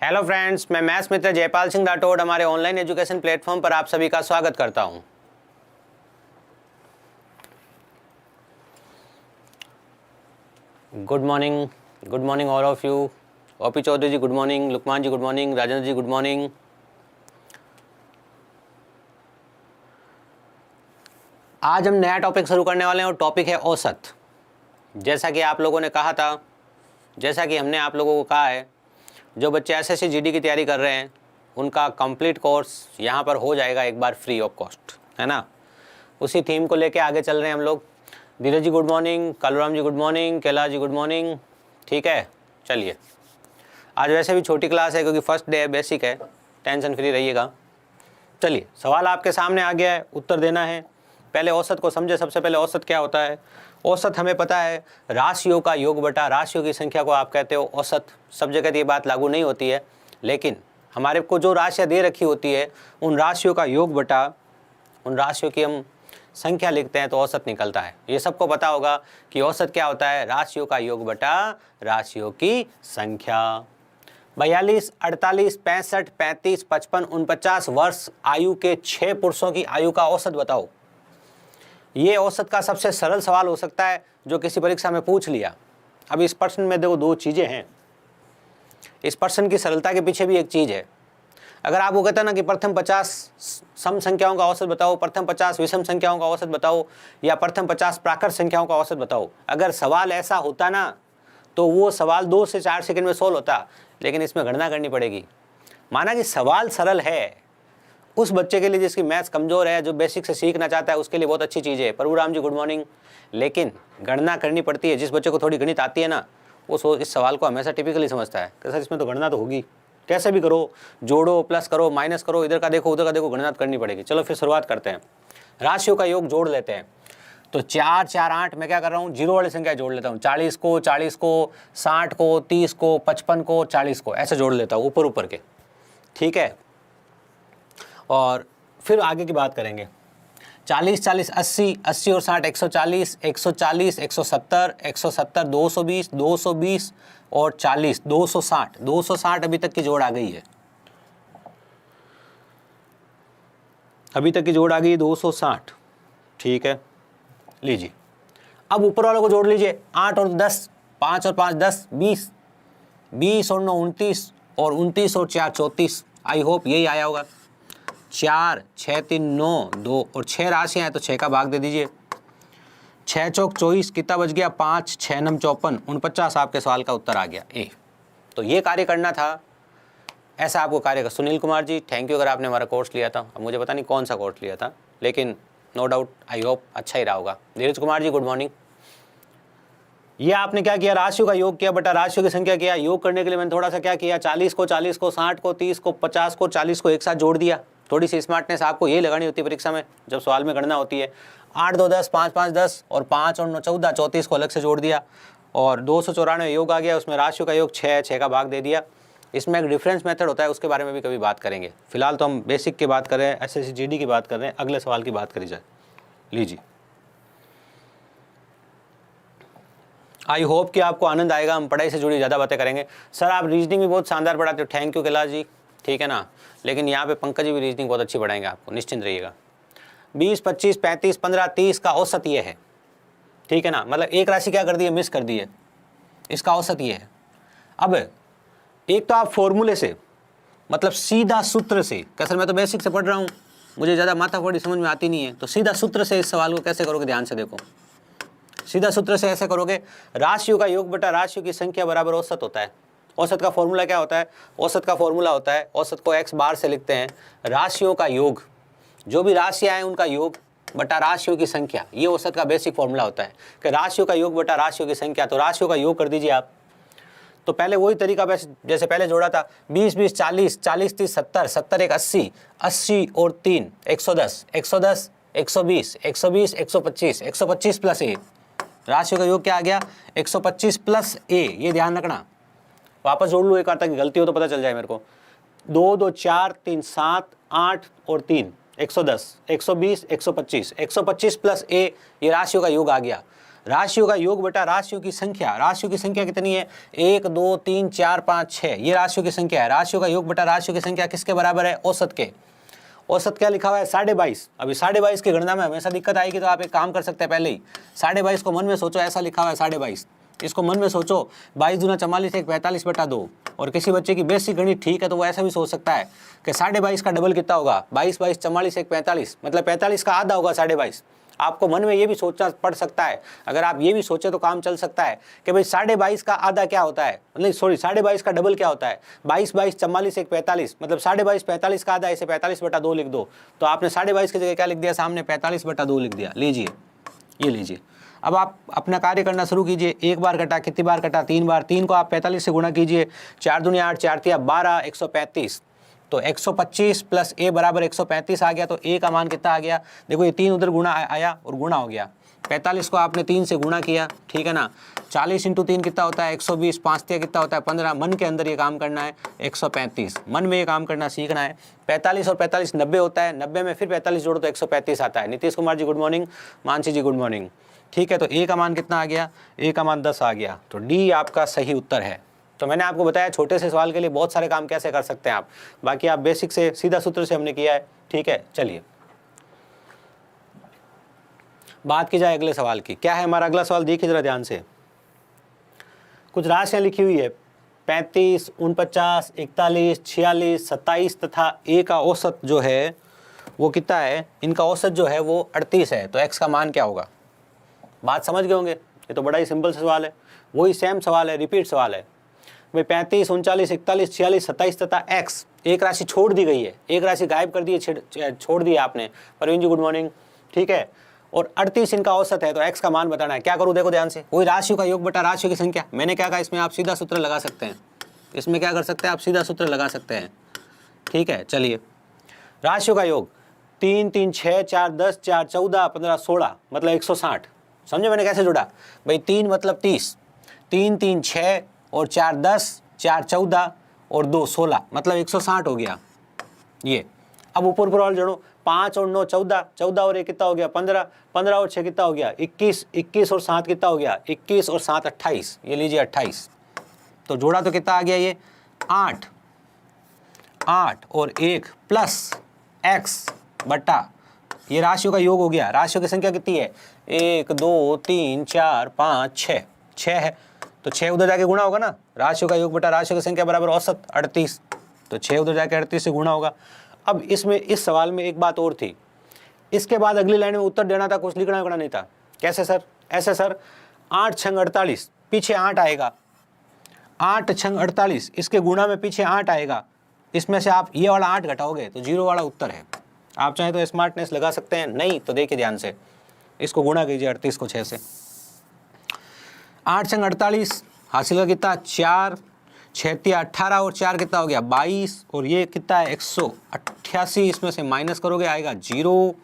Hello friends, मैं maths मित्र जयपाल सिंह राठौड़ हमारे ऑनलाइन एजुकेशन प्लेटफॉर्म पर आप सभी का स्वागत करता हूं। Good morning all of you. OP Chaudhary ji good morning, Luqman ji good morning, Rajendra ji good morning. आज हम नया टॉपिक शुरू करने वाले हैं और टॉपिक है औसत। जैसा कि आप लोगों ने कहा था, जैसा कि हमने आप लोगों को कहा है, जो बच्चे एसएससी जीडी की तैयारी कर रहे हैं उनका कंप्लीट कोर्स यहाँ पर हो जाएगा एक बार फ्री ऑफ कॉस्ट, है ना। उसी थीम को लेके आगे चल रहे हैं हम लोग। धीरज जी गुड मॉर्निंग, कालूराम जी good morning, Kailash ji good morning. ठीक है, चलिए। आज वैसे भी छोटी क्लास है क्योंकि फर्स्ट डे है, बेसिक है, टेंशन फ्री रहिएगा। चलिए, सवाल आपके सामने आ गया है, उत्तर देना है। पहले औसत को समझे। सबसे पहले औसत क्या होता है। औसत हमें पता है, राशियों का योग बटा राशियों की संख्या को आप कहते हो औसत। सब जगह ये बात लागू नहीं होती है, लेकिन हमारे को जो राशियाँ दे रखी होती है उन राशियों का योग बटा उन राशियों की हम संख्या लिखते हैं तो औसत निकलता है। ये सबको पता होगा कि औसत क्या होता है, राशियों का योग बटा राशियों की संख्या। 42, 48, 65, 35, 55, 49 वर्ष आयु के 6 पुरुषों की आयु का औसत बताओ। ये औसत का सबसे सरल सवाल हो सकता है जो किसी परीक्षा में पूछ लिया। अब इस प्रश्न में देखो दो चीज़ें हैं। इस प्रश्न की सरलता के पीछे भी एक चीज़ है। अगर आपको कहता ना कि प्रथम 50 सम संख्याओं का औसत बताओ, प्रथम 50 विषम संख्याओं का औसत बताओ, या प्रथम 50 प्राकृत संख्याओं का औसत बताओ, अगर सवाल ऐसा होता ना तो वो सवाल 2 से 4 सेकंड में सोल्व होता। लेकिन इसमें गणना करनी पड़ेगी। माना कि सवाल सरल है, उस बच्चे के लिए जिसकी मैथ्स कमज़ोर है, जो बेसिक से सीखना चाहता है, उसके लिए बहुत अच्छी चीज़ है। प्रभुराम जी गुड मॉर्निंग। लेकिन गणना करनी पड़ती है। जिस बच्चे को थोड़ी गणित आती है ना, वो इस सवाल को हमेशा टिपिकली समझता है कि सर इसमें तो गणना तो होगी, कैसे भी करो, जोड़ो, प्लस करो, माइनस करो, इधर का देखो उधर का देखो, गणना करनी पड़ेगी। चलो फिर शुरुआत करते हैं। राशियों का योग जोड़ लेते हैं। तो 4, 4, 8 मैं क्या कर रहा हूँ, जीरो वाली संख्या जोड़ लेता हूँ। 40 को, 40 को, 60 को, 30 को, 55 को, 40 को, ऐसे जोड़ लेता हूँ ऊपर ऊपर के। ठीक है, और फिर आगे की बात करेंगे। 40, 40, 80, 80 और 60 140, 140, 170, 170, 220, 220 और 40, 260, 260 अभी तक की जोड़ आ गई है। अभी तक की जोड़ आ गई 260। ठीक है, लीजिए अब ऊपर वालों को जोड़ लीजिए। 8 और 10, 5 और 5 10, 20, 20 और 9 29 और 29 और 4 34। आई होप यही आया होगा। 4, 6, 3, 9, 2 और 6 राशियाँ हैं तो 6 का भाग दे दीजिए। 6 चौक 24, कितना बच गया 5, 6 नम 54, 49। आपके सवाल का उत्तर आ गया ए। तो ये कार्य करना था, ऐसा आपको कार्य कर। सुनील कुमार जी थैंक यू, अगर आपने हमारा कोर्स लिया था। अब मुझे पता नहीं कौन सा कोर्स लिया था, लेकिन नो डाउट आई होप अच्छा ही रहा होगा। धीरज कुमार जी गुड मॉर्निंग। ये आपने क्या किया, राशियों का योग किया बटा राशियों की संख्या किया। योग करने के लिए मैंने थोड़ा सा क्या किया, 40 को 40 को, 60 को 30 को, 50 को 40 को एक साथ जोड़ दिया। थोड़ी सी स्मार्टनेस आपको ये लगानी होती है परीक्षा में जब सवाल में गणना होती है। 8, 2, 10, 5, 5, 10 और 5 और 9 14, 34 को अलग से जोड़ दिया और 294 योग आ गया। उसमें राशियों का योग 6, 6 का भाग दे दिया। इसमें एक डिफरेंस मेथड होता है, उसके बारे में भी कभी बात करेंगे। फिलहाल तो हम बेसिक की बात कर रहे हैं, एसएससी जीडी की बात कर रहे हैं। अगले सवाल की बात करी जाए। लीजिए, आई होप कि आपको आनंद आएगा। हम पढ़ाई से जुड़ी ज़्यादा बातें करेंगे। सर आप रीजनिंग भी बहुत शानदार पढ़ाते हो, थैंक यू कैलाश जी। ठीक है ना, लेकिन यहाँ पे पंकज जी भी रीजनिंग बहुत अच्छी पढ़ाएंगे आपको, निश्चिंत रहिएगा। 20, 25, 35, 15, 30 का औसत ये है। ठीक है ना, मतलब एक राशि क्या कर दी है, मिस कर दी है, इसका औसत ये है। अब एक तो आप फॉर्मूले से, मतलब सीधा सूत्र से, क्या सर मैं तो बेसिक से पढ़ रहा हूँ, मुझे ज़्यादा माथाफोड़ी समझ में आती नहीं है, तो सीधा सूत्र से इस सवाल को कैसे करोगे, ध्यान से देखो। सीधा सूत्र से ऐसे करोगे, राशियों का योग बटा राशियों की संख्या बराबर औसत होता है। औसत का फॉर्मूला क्या होता है, औसत का फॉर्मूला होता है, औसत को x बार से लिखते हैं, राशियों का योग, जो भी राशियां हैं उनका योग बटा राशियों की संख्या। ये औसत का बेसिक फॉर्मूला होता है कि राशियों का योग बटा राशियों की संख्या। तो राशियों का योग कर दीजिए आप। तो पहले वही तरीका जैसे पहले जोड़ा था, 20, 20, 40, 40, 30, 70, 70, 1, 80, 80 और 3, 110, 110, 120, 120, 125, 125 प्लस ए। राशियों का योग क्या आ गया, 125 प्लस ए। ये ध्यान रखना, वापस जोड़ लूँ एक बार ताकि गलती हो तो पता चल जाए मेरे को। 2, 2, 4, 3, 7, 8 और 3, 110, 120, 125, 125 प्लस ए, ये राशियों का योग आ गया। राशियों का योग बटा राशियों की संख्या। राशियों की संख्या कितनी है? 1 2 3 4 5 6, ये राशियों की संख्या है। राशियों का योग बटा राशियों की संख्या किसके बराबर है? औसत के। औसत क्या लिखा हुआ है? 22.5। अभी 22.5 की गणना में हमेशा दिक्कत आएगी, तो आप एक काम कर सकते हैं, पहले ही 22.5 को मन में सोचो, ऐसा लिखा हुआ है 22.5, इसको मन में सोचो 22 दूना 44 1 45 बटा 2। और किसी बच्चे की बेसिक गणित ठीक है तो वो ऐसा भी सोच सकता है कि 22.5 का डबल कितना होगा? 22 22 44 1 45, मतलब 45 का आधा होगा 22.5। आपको मन में ये भी सोचना पड़ सकता है, अगर आप ये भी सोचे तो काम चल सकता है कि भाई 22.5 का आधा क्या होता है, नहीं सॉरी 22.5 का डबल क्या होता है? 22 22 44 1 45, मतलब 22.5 45 का आधा, इसे 45 बटा 2 लिख दो। तो आपने 22.5 की जगह क्या लिख दिया? सामने 45 बटा 2 लिख दिया। लीजिए, ये लीजिए। अब आप अपना कार्य करना शुरू कीजिए। एक बार कटा, कितनी बार कटा? 3 बार। 3 को आप 45 से गुणा कीजिए। 4 दूनी 8, 4 तिया 12, 135। तो 125 प्लस ए बराबर 135 आ गया। तो ए का मान कितना आ गया? देखो ये 3 उधर गुणा आया और गुणा हो गया। 45 को आपने 3 से गुणा किया, ठीक है ना। 40 × 3 कितना होता है? 120। 5 तिया कितना होता है? 15। मन के अंदर ये काम करना है 135, मन में ये काम करना सीखना है। 45 और 45 90 होता है, 90 में फिर 45 जोड़ो तो 135 आता है। नीतीश कुमार जी गुड मॉर्निंग, मानसी जी गुड मॉर्निंग। ठीक है, तो ए का मान कितना आ गया? ए का मान 10 आ गया। तो डी आपका सही उत्तर है। तो मैंने आपको बताया छोटे से सवाल के लिए बहुत सारे काम कैसे कर सकते हैं आप, बाकी आप बेसिक से सीधा सूत्र से हमने किया है। ठीक है, चलिए बात की जाए अगले सवाल की। क्या है हमारा अगला सवाल? देखिए जरा ध्यान से। कुछ राशियां लिखी हुई है 35, 49, 41, 46, 27 तथा ए का औसत जो है वो कितना है? इनका औसत जो है वो 38 है। तो एक्स का मान क्या होगा? बात समझ गए होंगे। ये तो बड़ा ही सिंपल सवाल है, वही सेम सवाल है, रिपीट सवाल है भाई। 35, 39, 41, 46, 27 तथा एक्स, एक राशि छोड़ दी गई है, एक राशि गायब कर दी है, छोड़ दी है आपने। Parveen ji good morning. ठीक है, और 38 इनका औसत है। तो एक्स का मान बताना है। क्या करूँ? देखो ध्यान से, वही राशियों का योग बटा राशियों की संख्या। मैंने क्या कहा? इसमें आप सीधा सूत्र लगा सकते हैं। इसमें क्या कर सकते हैं आप? सीधा सूत्र लगा सकते हैं। ठीक है, चलिए राशियों का योग 3 3 6 4 10 4 14 15 16, मतलब 160। समझे मैंने कैसे जोड़ा? भाई 3 मतलब 30, 3 3 6 और 4 10, 4 14 और 2 16, मतलब 160 हो गया ये। अब ऊपर ऊपर और जोड़ो, 5 और 9 14, 14 और 1 कितना हो गया? 15, 15 और 6 कितना हो गया? 21, 21 और 7 कितना हो गया? 21 और 7 28, ये लीजिए 28। तो जोड़ा तो कितना आ गया ये? 8, 8 और 1 प्लस एक्स बटा, ये राशियों का योग हो गया। राशियों की संख्या कितनी है? 1 2 3 4 5 6, 6 है। तो 6 उधर जाके गुणा होगा ना। राशियों का योग बटा राशियों की संख्या बराबर औसत 38, तो 6 उधर जाके 38 से गुणा होगा। अब इसमें इस सवाल में एक बात और थी, इसके बाद अगली लाइन में उत्तर देना था, कुछ लिखना नहीं था। कैसे सर? ऐसे सर, 8 छंग 48, पीछे 8 आएगा। 8 छंग 48, इसके गुणा में पीछे 8 आएगा। इसमें से आप ये वाला 8 घटाओगे तो 0 वाला उत्तर है। आप चाहें तो स्मार्टनेस लगा सकते हैं, नहीं तो देखिए ध्यान से, इसको गुणा कीजिए 38 को 6 से। 8 छंग 48 हासिल का कितना? 4, 6 18 और 4 कितना हो गया? 22, और ये कितना है? 188। इसमें से माइनस करोगे आएगा 0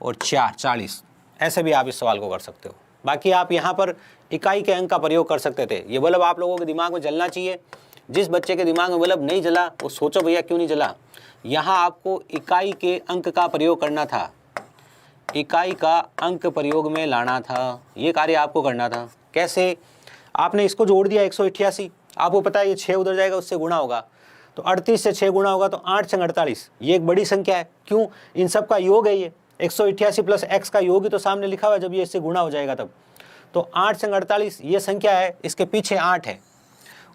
और 4 40। ऐसे भी आप इस सवाल को कर सकते हो। बाकी आप यहाँ पर इकाई के अंक का प्रयोग कर सकते थे। ये बल्ब आप लोगों के दिमाग में जलना चाहिए। जिस बच्चे के दिमाग में बल्ब नहीं जला वो सोचो भैया क्यों नहीं जला। यहाँ आपको इकाई के अंक का प्रयोग करना था, इकाई का अंक प्रयोग में लाना था, ये कार्य आपको करना था। कैसे? आपने इसको जोड़ दिया 188, आपको पता है ये 6 उधर जाएगा उससे गुणा होगा, तो 38 से 6 गुणा होगा तो 8 छंग 48, ये एक बड़ी संख्या है। क्यों? इन सब का योग है ये। 188 प्लस एक्स का योग ही तो सामने लिखा हुआ है जब ये इससे गुणा हो जाएगा तब। तो 8 छंग 48 ये संख्या है, इसके पीछे 8 है,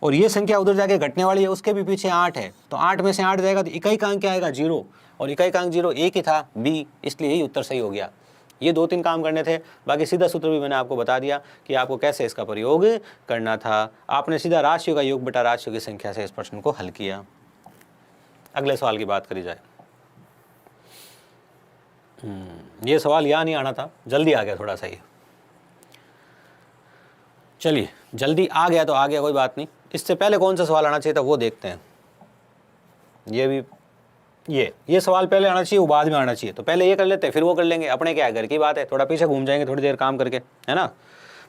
और ये संख्या उधर जाके घटने वाली है, उसके भी पीछे 8 है। तो 8 में से 8 जाएगा तो इकाई का अंक क्या आएगा? 0, और इकाई का अंक 0 एक ही था, बी, इसलिए यही उत्तर सही हो गया। ये 2-3 काम करने थे, बाकी सीधा सूत्र भी मैंने आपको बता दिया कि आपको कैसे इसका प्रयोग करना था। आपने सीधा राशियों का योग बटा राशियों की संख्या से इस प्रश्न को हल किया। अगले सवाल की बात करी जाए। ये सवाल यहाँ नहीं आना था, जल्दी आ गया थोड़ा सा ये। चलिए जल्दी आ गया तो आ गया, कोई बात नहीं। इससे पहले कौन सा सवाल आना चाहिए था वो देखते हैं। ये भी ये सवाल पहले आना चाहिए, वो बाद में आना चाहिए। तो पहले ये कर लेते हैं, फिर वो कर लेंगे, अपने क्या है, घर की बात है, थोड़ा पीछे घूम जाएंगे थोड़ी देर काम करके, है ना।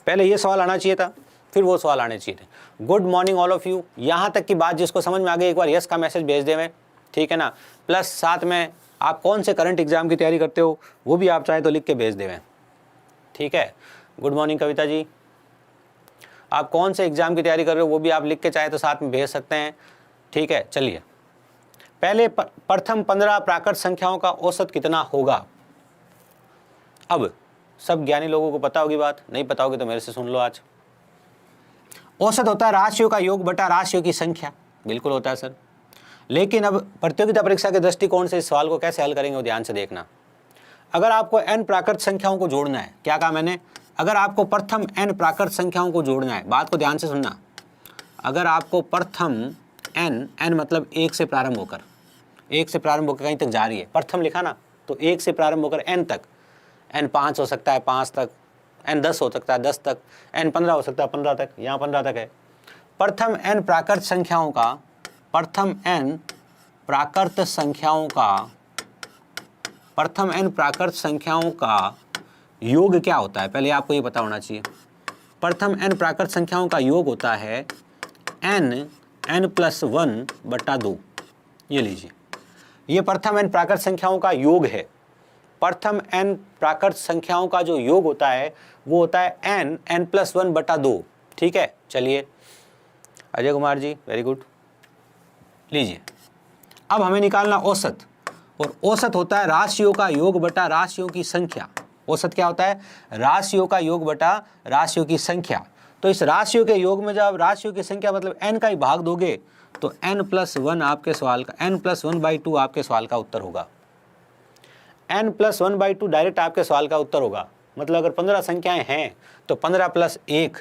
पहले ये सवाल आना चाहिए था, फिर वो सवाल आने चाहिए थे। Good morning all of you. यहाँ तक की बात जिसको समझ में आ गई एक बार यस का मैसेज भेज देवें, ठीक है ना। प्लस साथ में आप कौन से करंट एग्जाम की तैयारी करते हो वो भी आप चाहे तो लिख के भेज देवें, ठीक है। Good morning Kavita ji. आप कौन से एग्जाम की तैयारी कर रहे हो वो भी आप लिख के चाहे तो साथ में भेज सकते हैं, ठीक है। चलिए, पहले प्रथम 15 प्राकृत संख्याओं का औसत कितना होगा। अब सब ज्ञानी लोगों को पता होगी बात, नहीं पता होगी तो मेरे से सुन लो। आज औसत होता है राशियों का योग बटा राशियों की संख्या, बिल्कुल होता है सर। लेकिन अब प्रतियोगिता परीक्षा के दृष्टिकोण से इस सवाल को कैसे हल करेंगे वो ध्यान से देखना। अगर आपको n प्राकृत संख्याओं को जोड़ना है, क्या कहा मैंने, अगर आपको प्रथम n प्राकृत संख्याओं को जोड़ना है, बात को ध्यान से सुनना। अगर आपको प्रथम n मतलब 1 से प्रारंभ होकर, 1 से प्रारंभ होकर कहीं तक जा रही है, प्रथम लिखा ना, तो 1 से प्रारंभ होकर n तक, n 5 हो सकता है 5 तक, n 10 हो सकता है 10 तक, n 15 हो सकता है 15 तक, यहाँ 15 तक है। प्रथम n प्राकृत संख्याओं का, प्रथम n प्राकृत संख्याओं का, प्रथम n प्राकृत संख्याओं का योग क्या होता है, पहले आपको ये पता होना चाहिए। प्रथम n प्राकृत संख्याओं का योग होता है n+1/2। ये लीजिए, ये प्रथम n प्राकृत संख्याओं का योग है। प्रथम n प्राकृत संख्याओं का जो योग होता है वो होता है n+1/2, ठीक है। चलिए अजय कुमार जी, वेरी गुड। लीजिए, अब हमें निकालना औसत, और औसत होता है राशियों का योग बटा राशियों की संख्या। औसत क्या होता है, राशियों का योग बटा राशियों की संख्या। तो इस राशियों के योग में जब राशियों की संख्या मतलब n का ही भाग दोगे तो n+1 आपके सवाल का, n+1/2 आपके सवाल का उत्तर होगा। n+1/2 डायरेक्ट आपके सवाल का उत्तर होगा। मतलब अगर 15 संख्याएं हैं तो 15 + 1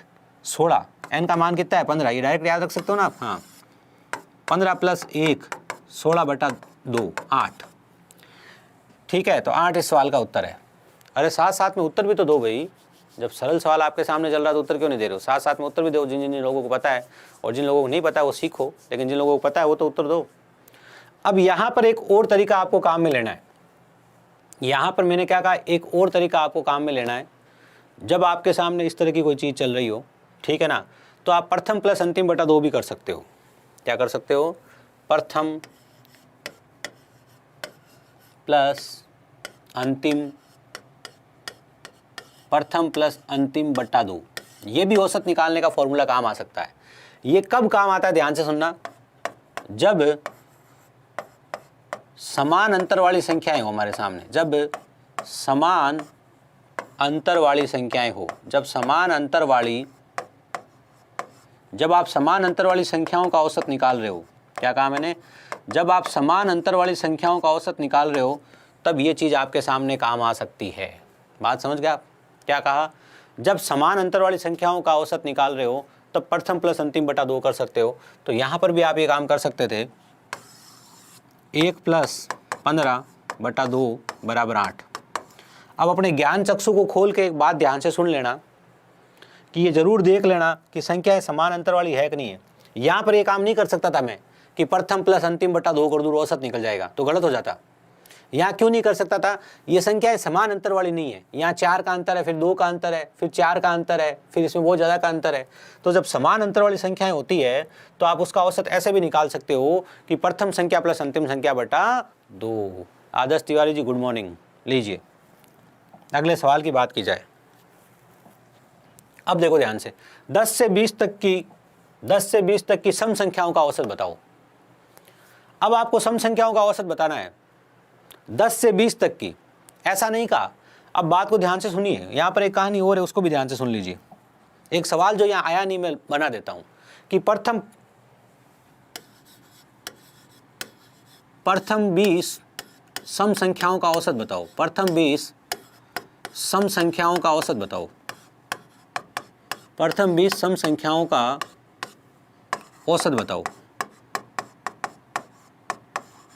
16, n का मान कितना है 15, ये डायरेक्ट याद रख सकते हो ना आप। हाँ, 15 + 1 16/2 8, ठीक है। तो 8 इस सवाल का उत्तर है। अरे साथ साथ में उत्तर भी तो दो भाई, जब सरल सवाल आपके सामने चल रहा है तो उत्तर क्यों नहीं दे रहे हो, साथ साथ में उत्तर भी दो। जिन जिन लोगों को पता है, और जिन लोगों को नहीं पता है वो सीखो, लेकिन जिन लोगों को पता है वो तो उत्तर दो। अब यहाँ पर एक और तरीका आपको काम में लेना है। यहाँ पर मैंने क्या कहा, एक और तरीका आपको काम में लेना है। जब आपके सामने इस तरह की कोई चीज़ चल रही हो, ठीक है ना, तो आप प्रथम + अंतिम/2 भी कर सकते हो। क्या कर सकते हो, प्रथम + अंतिम, प्रथम + अंतिम/2, ये भी औसत निकालने का फॉर्मूला काम आ सकता है। ये कब काम आता है, ध्यान से सुनना, जब समान अंतर वाली संख्याएं हो हमारे सामने, जब समान अंतर वाली संख्याएं हो, जब समान अंतर वाली, जब आप समान अंतर वाली संख्याओं का औसत निकाल रहे हो। क्या कहा मैंने, जब आप समान अंतर वाली संख्याओं का औसत निकाल रहे हो तब ये चीज़ आपके सामने काम आ सकती है। बात समझ गए आप, क्या कहा, जब समान अंतर वाली संख्याओं का औसत निकाल रहे हो तब प्रथम + अंतिम/2 कर सकते हो। तो यहाँ पर भी आप ये काम कर सकते थे, 1 + 15/2 = 8। अब अपने ज्ञान चक्षु को खोल के एक बात ध्यान से सुन लेना कि ये जरूर देख लेना कि संख्याएं समान अंतर वाली है कि नहीं है। यहाँ पर ये काम नहीं कर सकता था मैं कि प्रथम + अंतिम/2 कर दूँ औसत निकल जाएगा, तो गलत हो जाता। यहाँ क्यों नहीं कर सकता था, ये संख्याएं समान अंतर वाली नहीं है। यहाँ 4 का अंतर है, फिर 2 का अंतर है, फिर 4 का अंतर है, फिर इसमें बहुत ज़्यादा का अंतर है। तो जब समान अंतर वाली संख्याएं होती है तो आप उसका औसत ऐसे भी निकाल सकते हो कि प्रथम संख्या + अंतिम संख्या बटा 2। आदर्श तिवारी जी, गुड मॉर्निंग। लीजिए, अगले सवाल की बात की जाए। अब देखो ध्यान से, 10 से 20 तक की सम संख्याओं का औसत बताओ। अब आपको सम संख्याओं का औसत बताना है 10 से 20 तक की, ऐसा नहीं कहा। अब बात को ध्यान से सुनिए, यहाँ पर एक कहानी और है, उसको भी ध्यान से सुन लीजिए। एक सवाल जो यहाँ आया नहीं, मैं बना देता हूँ कि प्रथम 20 सम संख्याओं का औसत बताओ। प्रथम 20 सम संख्याओं का औसत बताओ। प्रथम 20 सम संख्याओं का औसत बताओ।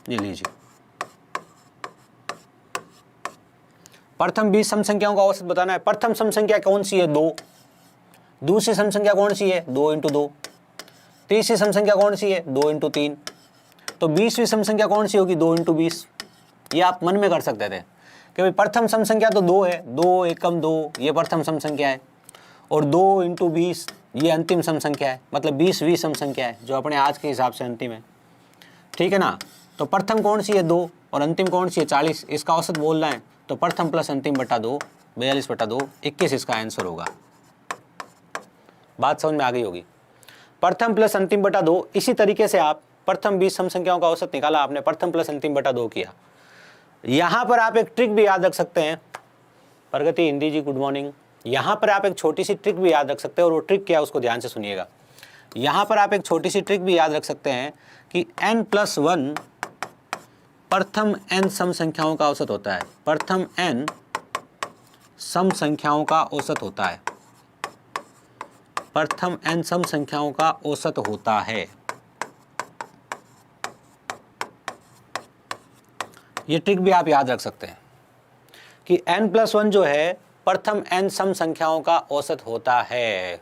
ये लीजिए, प्रथम 20 सम संख्याओं का औसत बताना है। प्रथम सम संख्या कौन सी है, 2। दूसरी सम संख्या कौन सी है, 2 × 2। तीसरी सम संख्या कौन सी है, 2 × 3। तो 20वीं सम संख्या कौन सी होगी, 2 × 20। ये आप मन में कर सकते थे कि भाई प्रथम सम संख्या तो 2 है, 2 एकम 2, ये प्रथम सम संख्या है, और 2 × 20 ये अंतिम सम संख्या है, मतलब 20वीं सम संख्या है जो अपने आज के हिसाब से अंतिम है, ठीक है ना। तो प्रथम कौन सी है, 2, और अंतिम कौन सी है, 40। इसका औसत बोलना है तो प्रथम + अंतिम/2 42/2 21 इसका आंसर होगा। बात समझ में आ गई होगी। प्रथम प्लस अंतिम बटा 2, इसी तरीके से आप प्रथम 20 सम संख्याओं का औसत निकाला आपने, प्रथम प्लस अंतिम बटा 2 किया। यहां पर आप एक ट्रिक भी याद रख सकते हैं। प्रगति हिंदी जी गुड मॉर्निंग। यहां पर आप एक छोटी सी ट्रिक भी याद रख सकते हैं, और वो ट्रिक क्या है उसको ध्यान से सुनिएगा। यहां पर आप एक छोटी सी ट्रिक भी याद रख सकते हैं कि n+1 प्रथम n सम संख्याओं का औसत होता है। प्रथम n सम संख्याओं का औसत होता है। प्रथम n सम संख्याओं का औसत होता है। ये ट्रिक भी आप याद रख सकते हैं कि n+1 जो है प्रथम n सम संख्याओं का औसत होता है।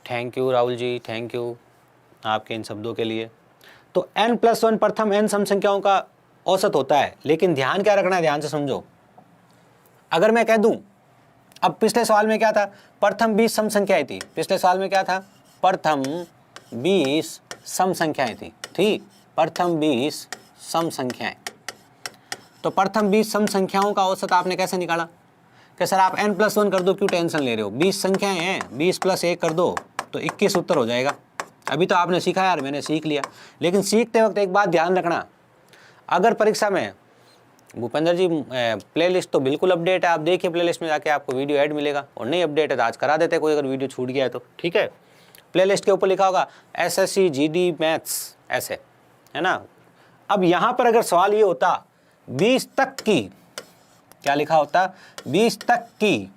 Thank you Rahul ji, thank you आपके इन शब्दों के लिए। तो n+1 प्रथम n सम संख्याओं का औसत होता है, लेकिन ध्यान क्या रखना है, ध्यान से समझो। अगर मैं कह दूं, अब पिछले सवाल में क्या था, प्रथम 20 सम संख्याएं थी। पिछले सवाल में क्या था, प्रथम 20 सम संख्याएं थी प्रथम 20 सम संख्याएं। तो प्रथम 20 सम संख्याओं का औसत आपने कैसे निकाला कि सर आप n+1 कर दो, क्यों टेंशन ले रहे हो, 20 संख्याएं हैं, 20 + 1 कर दो तो 21 उत्तर हो जाएगा। अभी तो आपने सीखा यार, मैंने सीख लिया। लेकिन सीखते वक्त एक बात ध्यान रखना, अगर परीक्षा में भूपेंद्र जी प्लेलिस्ट तो बिल्कुल अपडेट है, आप देखिए प्लेलिस्ट में जाके आपको वीडियो ऐड मिलेगा, और नहीं अपडेट है तो आज करा देते हैं, कोई अगर वीडियो छूट गया है तो ठीक है। प्लेलिस्ट के ऊपर लिखा होगा SSC GD मैथ्स, ऐसे है ना। अब यहाँ पर अगर सवाल ये होता 20 तक की, क्या लिखा होता, 20 तक की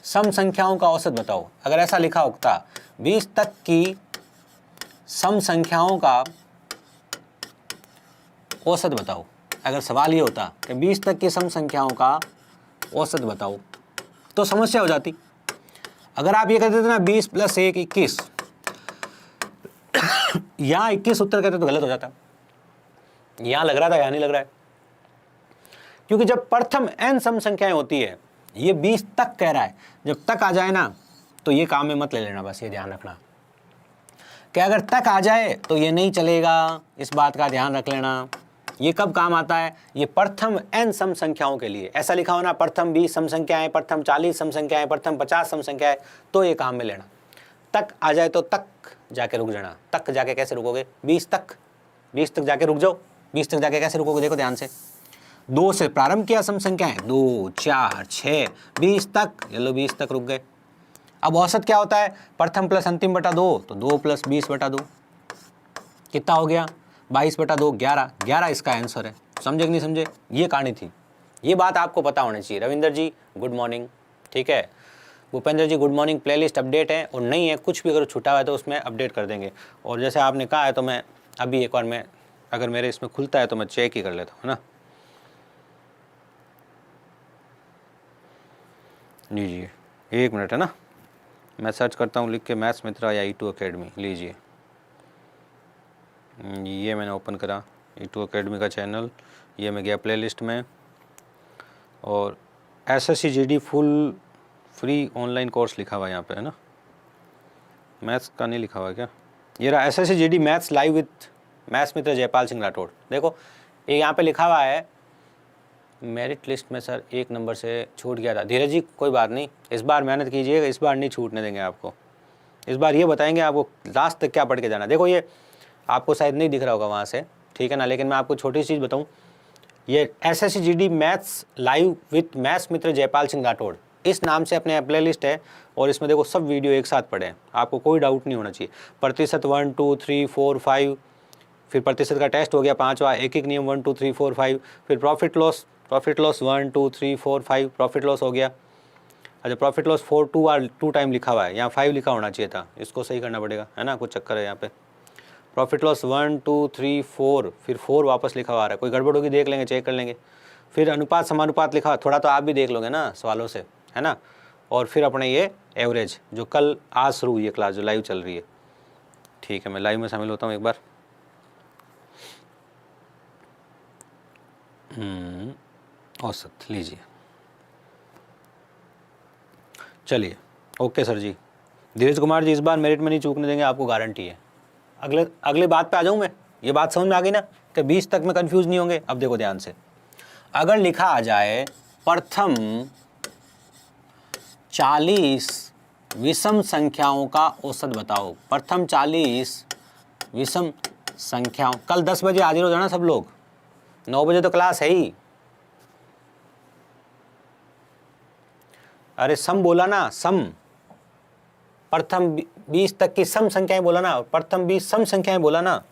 सम संख्याओं का औसत बताओ, अगर ऐसा लिखा होता 20 तक की सम संख्याओं का औसत बताओ, अगर सवाल ये होता कि 20 तक की सम संख्याओं का औसत बताओ, तो समस्या हो जाती। अगर आप ये कहते थे ना 20 + 1 21, यहां 21 उत्तर कहते तो गलत हो जाता। यहां लग रहा था, यहां नहीं लग रहा है, क्योंकि जब प्रथम n सम संख्याएं होती है, ये 20 तक कह रहा है, जब तक आ जाए ना तो ये काम में मत ले लेना, बस ये ध्यान रखना कि अगर तक आ जाए तो ये नहीं चलेगा, इस बात का ध्यान रख लेना। ये कब काम आता है, ये प्रथम n सम संख्याओं के लिए। ऐसा लिखा हो ना प्रथम 20 सम संख्याएं, प्रथम 40 सम संख्याएं, प्रथम 50 सम संख्याएं, तो ये काम में लेना। तक आ जाए तो तक जाके रुक जाना। तक जाके कैसे रुकोगे, 20 तक जाके रुक जाओ। 20 तक जाके कैसे रुकोगे, देखो ध्यान से, 2 से प्रारंभ किया सम संख्याएं, 2 4 6 20 तक, ये लो 20 तक रुक गए। अब औसत क्या होता है, प्रथम प्लस अंतिम बटा 2, तो 2 + 20/2 कितना हो गया, 22/2 11। 11 इसका आंसर है। समझे कि नहीं समझे, ये कहानी थी। ये बात आपको पता होनी चाहिए। रविंदर जी गुड मॉर्निंग, ठीक है। भूपेंद्र जी गुड मॉर्निंग। प्लेलिस्ट अपडेट है और नहीं है, कुछ भी अगर छूटा हुआ है तो उसमें अपडेट कर देंगे। और जैसे आपने कहा है तो मैं अभी एक बार, मैं अगर मेरे इसमें खुलता है तो मैं चेक ही कर लेता हूँ, है ना। लीजिए 1 मिनट, है ना, मैं सर्च करता हूँ लिख के मैथ्स मित्रा या E2 अकेडमी। लीजिए, ये मैंने ओपन करा E2 अकेडमी का चैनल, ये मैं गया प्लेलिस्ट में, और SSC GD full free online course लिखा हुआ है यहाँ पे, है ना। मैथ्स का नहीं लिखा हुआ क्या, ये रहा SSC GD maths live with maths मित्र जयपाल सिंह राठौड़। देखो ये यहाँ पे लिखा हुआ है मेरिट लिस्ट में सर 1 नंबर से छूट गया था। धीरज जी कोई बात नहीं, इस बार मेहनत कीजिएगा, इस बार नहीं छूटने देंगे आपको। इस बार ये बताएंगे आपको लास्ट तक क्या पढ़ के जाना। देखो ये आपको शायद नहीं दिख रहा होगा वहाँ से, ठीक है ना, लेकिन मैं आपको छोटी चीज़ बताऊँ, ये SSC GD maths live with maths मित्र जयपाल सिंह राठौड़ इस नाम से अपने प्ले लिस्ट है, और इसमें देखो सब वीडियो एक साथ पढ़े हैं, आपको कोई डाउट नहीं होना चाहिए। प्रतिशत 1 2 3 4 5, फिर प्रतिशत का टेस्ट हो गया 5वां, एक एक नियम 1 2 3 4 5, फिर प्रॉफिट लॉस 1 2 3 4 5 प्रॉफिट लॉस हो गया। अच्छा प्रॉफिट लॉस 4 2 टाइम लिखा हुआ है, यहाँ 5 लिखा होना चाहिए था, इसको सही करना पड़ेगा, है ना, कुछ चक्कर है यहाँ पे। प्रॉफिट लॉस 1 2 3 4, फिर 4 वापस लिखा हुआ आ रहा है, कोई गड़बड़ होगी देख लेंगे, चेक कर लेंगे। फिर अनुपात समानुपात लिखा, थोड़ा तो आप भी देख लोगे ना सवालों से, है ना। और फिर अपने ये एवरेज जो कल आज शुरू हुई है क्लास, जो लाइव चल रही है, ठीक है, मैं लाइव में शामिल होता हूँ एक बार। औसत लीजिए, चलिए ओके सर जी। धीरज कुमार जी इस बार मेरिट में नहीं चूकने देंगे, आपको गारंटी है। अगले बात पे आ जाऊँ मैं, ये बात समझ में आ गई ना कि 20 तक में कंफ्यूज नहीं होंगे। अब देखो ध्यान से, अगर लिखा आ जाए प्रथम 40 विषम संख्याओं का औसत बताओ। प्रथम 40 विषम संख्याओं। कल 10 बजे हाजिर हो जाना सब लोग, 9 बजे तो क्लास है ही। अरे सम बोला ना, सम। प्रथम 20 तक की सम संख्याएं बोला ना, प्रथम 20 सम संख्याएं बोला ना।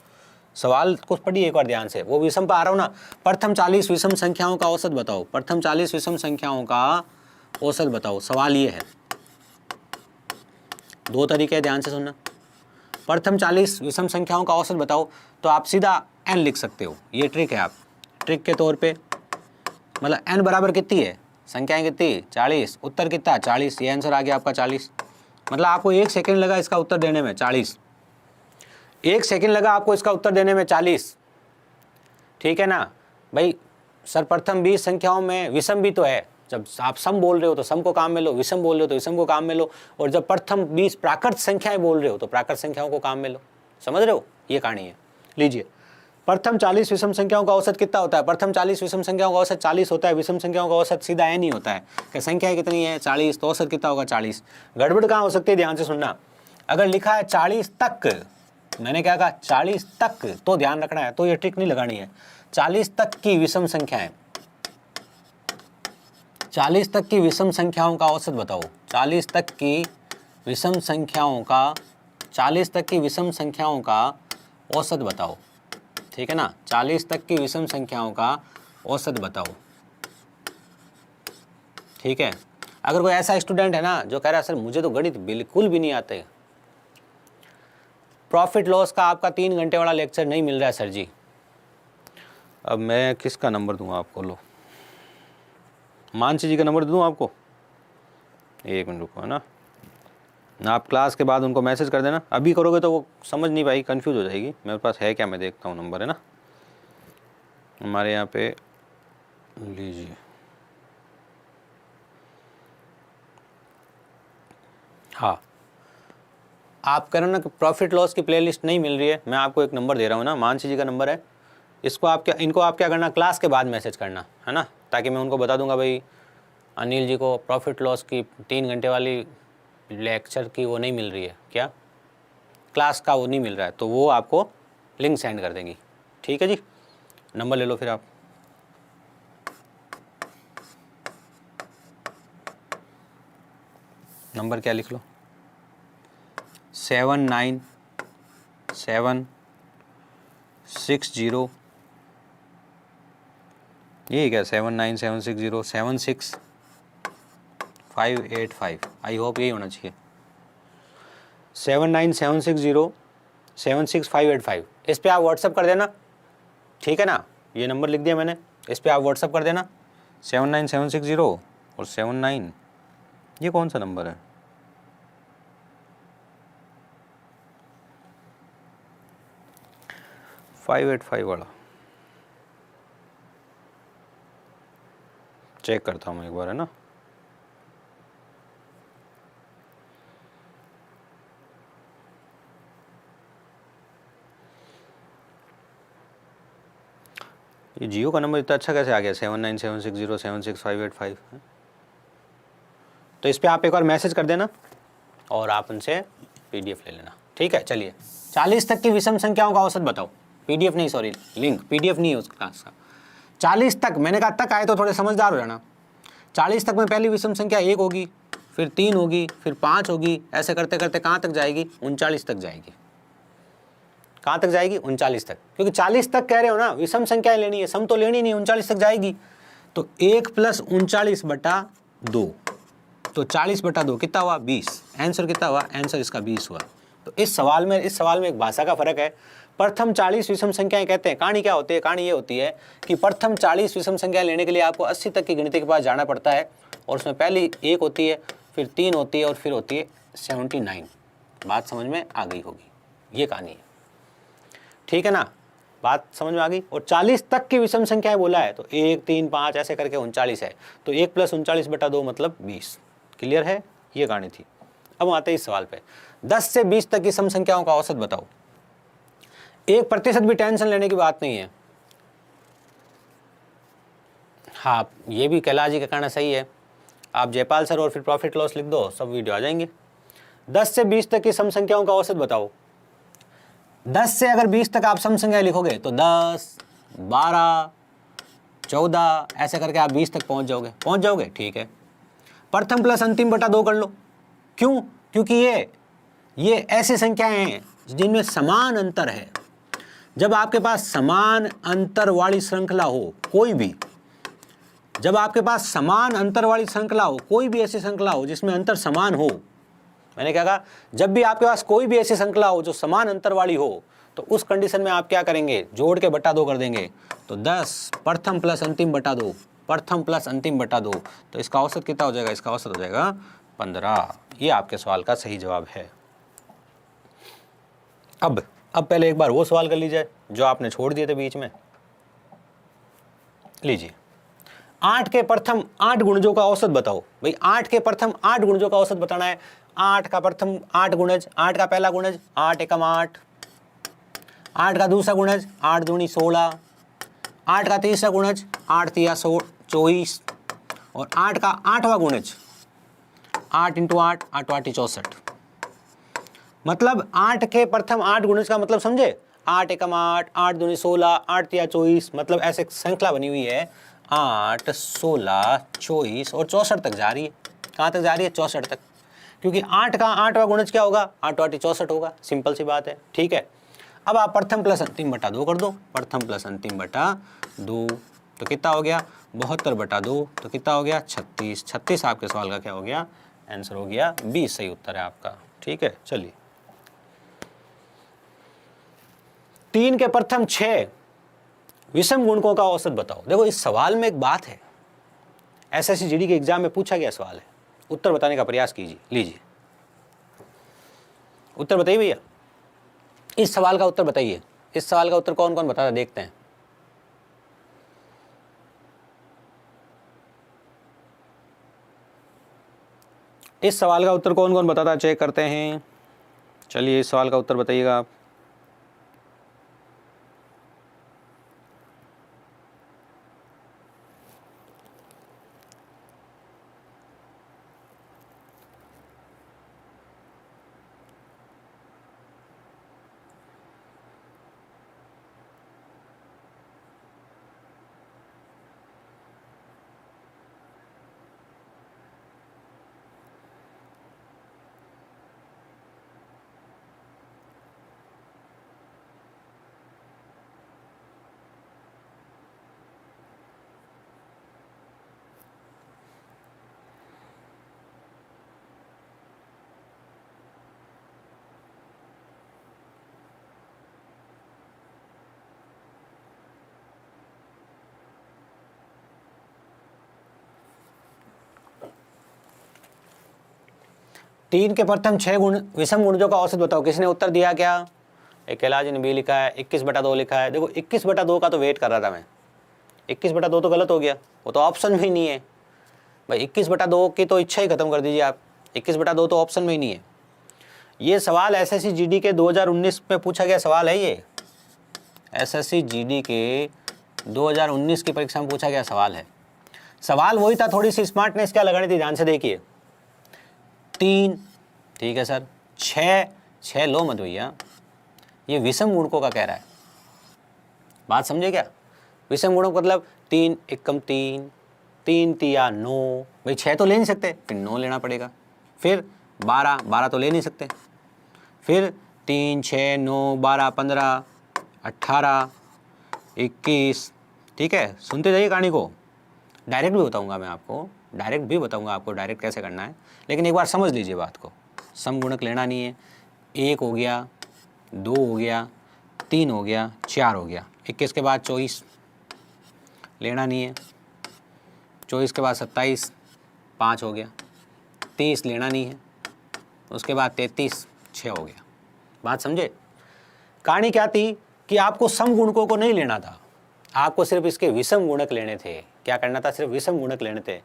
सवाल को पढ़िए एक बार ध्यान से, वो विषम पर आ रहा हूं ना। प्रथम 40 विषम संख्याओं का औसत बताओ। प्रथम 40 विषम संख्याओं का औसत बताओ। सवाल ये है, दो तरीके हैं, ध्यान से सुनना। प्रथम 40 विषम संख्याओं का औसत बताओ, तो आप सीधा n लिख सकते हो। ये ट्रिक है, आप ट्रिक के तौर पे, मतलब n बराबर कितनी है, संख्याएं कितनी, 40, उत्तर कितना, 40। ये आंसर आ गया आपका 40। मतलब आपको 1 सेकेंड लगा इसका उत्तर देने में, 40। 1 सेकेंड लगा आपको इसका उत्तर देने में, 40। ठीक है ना भाई। सर प्रथम 20 संख्याओं में विषम भी तो है। जब आप सम बोल रहे हो तो सम को काम में लो, विषम बोल रहे हो तो विषम को काम में लो, और जब प्रथम 20 प्राकृत संख्याएं बोल रहे हो तो प्राकृत संख्याओं को काम में लो। समझ रहे हो, ये कहानी है। लीजिए, प्रथम 40 विषम संख्याओं का औसत कितना होता है। प्रथम 40 विषम संख्याओं का औसत 40 होता है। विषम संख्याओं का औसत सीधा n ही होता है कि संख्या कितनी है, 40, तो औसत कितना होगा, 40। गड़बड़ कहाँ हो सकती है, ध्यान से सुनना। अगर लिखा है 40 तक, मैंने क्या कहा, 40 तक, तो ध्यान रखना है, तो ये ट्रिक नहीं लगानी है। 40 तक की विषम संख्याएं, 40 तक की विषम संख्याओं का औसत बताओ। 40 तक की विषम संख्याओं का, 40 तक की विषम संख्याओं का औसत बताओ। ठीक है ना, 40 तक की विषम संख्याओं का औसत बताओ। ठीक है। अगर कोई ऐसा स्टूडेंट है ना जो कह रहा है सर मुझे तो गणित बिल्कुल भी नहीं आते, प्रॉफिट लॉस का आपका 3 घंटे वाला लेक्चर नहीं मिल रहा है सर जी, अब मैं किसका नंबर दूंगा आपको, लो मानसी जी का नंबर दूं आपको। 1 मिनट रुको, है ना। आप क्लास के बाद उनको मैसेज कर देना, अभी करोगे तो वो समझ नहीं पाएगी, कंफ्यूज हो जाएगी। मेरे पास है क्या, मैं देखता हूँ नंबर, है ना हमारे यहाँ पे। लीजिए, हाँ, आप कह रहे हो ना कि प्रॉफिट लॉस की प्लेलिस्ट नहीं मिल रही है, मैं आपको एक नंबर दे रहा हूँ ना, मानसी जी का नंबर है। इसको आप क्या, इनको आप क्या करना, क्लास के बाद मैसेज करना, है ना, ताकि मैं उनको बता दूंगा भाई अनिल जी को प्रॉफिट लॉस की 3 घंटे वाली लेक्चर की वो नहीं मिल रही है, क्या क्लास का वो नहीं मिल रहा है, तो वो आपको लिंक सेंड कर देंगी। ठीक है जी, नंबर ले लो फिर आप। नंबर क्या लिख लो, 79760, ये क्या 79760765585, आई होप यही होना चाहिए। 79760765585, इस पे आप व्हाट्सअप कर देना। ठीक है ना, ये नंबर लिख दिया मैंने, इस पे आप व्हाट्सअप कर देना 79760 और 79, ये कौन सा नंबर है, फाइव 8 वाला, चेक करता हूँ एक बार, है ना। ये जियो का नंबर इतना अच्छा कैसे आ गया, 79760765585, तो इस पर आप एक बार मैसेज कर देना और आप उनसे PDF ले लेना। ठीक है, चलिए 40 तक की विषम संख्याओं का औसत बताओ। PDF नहीं, सॉरी लिंक, PDF नहीं है उस क्लास का। 40 तक, मैंने कहा तक आए तो थोड़े समझदार हो जाना। 40 तक में पहली विषम संख्या 1 होगी, फिर 3 होगी, फिर 5 होगी, ऐसे करते करते कहाँ तक जाएगी, 39 तक जाएगी। कहाँ तक जाएगी, 39 तक, क्योंकि 40 तक कह रहे हो ना, विषम संख्याएं लेनी है, सम तो लेनी नहीं, 39 तक जाएगी। तो 1 + 39/2, तो 40/2 कितना हुआ, 20। आंसर कितना हुआ, आंसर इसका 20 हुआ। तो इस सवाल में एक भाषा का फर्क है। प्रथम 40 विषम संख्याएं कहते हैं, कहानी क्या होती है, कहानी ये होती है कि प्रथम 40 विषम संख्याएं लेने के लिए आपको 80 तक की गिनती के पास जाना पड़ता है, और उसमें पहली 1 होती है, फिर 3 होती है, और फिर होती है 79। बात समझ में आ गई होगी, ये कहानी है। ठीक है ना, बात समझ में आ गई। और 40 तक की विषम संख्याएं बोला है, तो 1, 3, 5 ऐसे करके 39 है, तो 1 + 39/2 मतलब 20। क्लियर है, ये कहानी थी। अब आते हैं इस सवाल पे, 10 से 20 तक की सम संख्याओं का औसत बताओ। 1% भी टेंशन लेने की बात नहीं है। हाँ, ये भी कैलाश जी का कहना सही है। आप जयपाल सर और फिर प्रॉफिट लॉस लिख दो, सब वीडियो आ जाएंगे। 10 से 20 तक की सम संख्याओं का औसत बताओ। 10 से अगर 20 तक आप सम संख्या लिखोगे तो 10, 12, 14 ऐसे करके आप 20 तक पहुंच जाओगे। ठीक है, प्रथम प्लस अंतिम बटा 2 कर लो। क्यों? क्योंकि ये ऐसी संख्याएं हैं जिनमें समान अंतर है। जब आपके पास समान अंतर वाली श्रृंखला हो कोई भी, जब आपके पास समान अंतर वाली श्रृंखला हो, कोई भी ऐसी श्रृंखला हो जिसमें अंतर समान हो, मैंने क्या कहा, जब भी आपके पास कोई भी ऐसी श्रृंखला हो जो समान अंतर वाली हो, तो उस कंडीशन में आप क्या करेंगे, जोड़ के बटा 2 कर देंगे। तो 10 प्रथम प्लस अंतिम बटा 2, प्रथम प्लस अंतिम बटा 2, तो इसका औसत कितना हो जाएगा, इसका औसत हो जाएगा 15। ये आपके सवाल का सही जवाब है। अब पहले एक बार वो सवाल कर लीजिए जो आपने छोड़ दिए थे बीच में। लीजिए, 8 के प्रथम 8 गुणजों का औसत बताओ। भाई 8 के प्रथम 8 गुणजों का औसत बताना है। 8 का प्रथम 8 गुणज, 8 का पहला गुणज 8 एकम 8, 8 का दूसरा गुणज 8 दूनी 16, 8 का तीसरा गुणज 8 तिया 24 और 8 का 8वां गुणज 8 × 8 8 8 64। मतलब 8 के प्रथम 8 गुणज का मतलब समझे, 8 एकम 8, 8 दूनी 16, 8 तिया 24, मतलब ऐसे श्रृंखला बनी हुई है 8, 16, 24 और 64 तक जा रही है। कहाँ तक जा रही है? 64 तक, क्योंकि 8 का 8वां गुणज क्या होगा, 8 8 64 होगा। सिंपल सी बात है। ठीक है, अब आप प्रथम प्लस अंतिम बटा 2 कर दो। प्रथम प्लस अंतिम बटा 2 तो कितना हो गया, 72 बटा 2 तो कितना हो गया, 36। 36 आपके सवाल का क्या हो गया, आंसर हो गया 20 सही उत्तर है आपका। ठीक है, चलिए 3 के प्रथम 6 विषम गुणकों का औसत बताओ। देखो इस सवाल में एक बात है, एसएससी जीडी के एग्जाम में पूछा गया सवाल है, उत्तर बताने का प्रयास कीजिए। लीजिए उत्तर बताइए भैया, इस सवाल का उत्तर बताइए। इस सवाल का उत्तर कौन कौन बताता देखते हैं। इस सवाल का उत्तर कौन कौन बताता चेक करते हैं। चलिए इस सवाल का उत्तर बताइएगा आप। तीन के प्रथम 6 गुण विषम गुणजों का औसत बताओ। किसने उत्तर दिया क्या, एक कैलाश जी ने बी लिखा है, 21/2 लिखा है। देखो 21/2 का तो वेट कर रहा था मैं, 21/2 तो गलत हो गया, वो तो ऑप्शन में ही नहीं है भाई। 21/2 की तो इच्छा ही खत्म कर दीजिए आप, 21/2 तो ऑप्शन में ही नहीं है। ये सवाल एसएससी जीडी के 2019 में पूछा गया सवाल है। ये एसएससी जीडी के 2019 की परीक्षा में पूछा गया सवाल है। सवाल वही था, थोड़ी सी स्मार्टनेस क्या लगानी थी, ध्यान से देखिए। 3 ठीक है सर, 6 लो मत भैया, ये विषम गुणकों का कह रहा है। बात समझे क्या, विषम गुणक मतलब 3 एकम 3, 3 तिया 9, भाई 6 तो ले नहीं सकते, फिर 9 लेना पड़ेगा। फिर 12 तो ले नहीं सकते, फिर 3, 6, 9, 12, 15, 18, 21। ठीक है, सुनते जाइए कहानी को, डायरेक्ट भी बताऊंगा मैं आपको, डायरेक्ट कैसे करना है, लेकिन एक बार समझ लीजिए बात को। सम गुणक लेना नहीं है, 1 हो गया, 2 हो गया, 3 हो गया, 4 हो गया, 21 के बाद 24 लेना नहीं है, 24 के बाद 27, 5 हो गया, 30 लेना नहीं है, उसके बाद 33, 6 हो गया। बात समझे, कहानी क्या थी कि आपको सम गुणकों को नहीं लेना था, आपको सिर्फ इसके विषम गुणक लेने थे। क्या करना था, सिर्फ विषम गुणक लेने थे।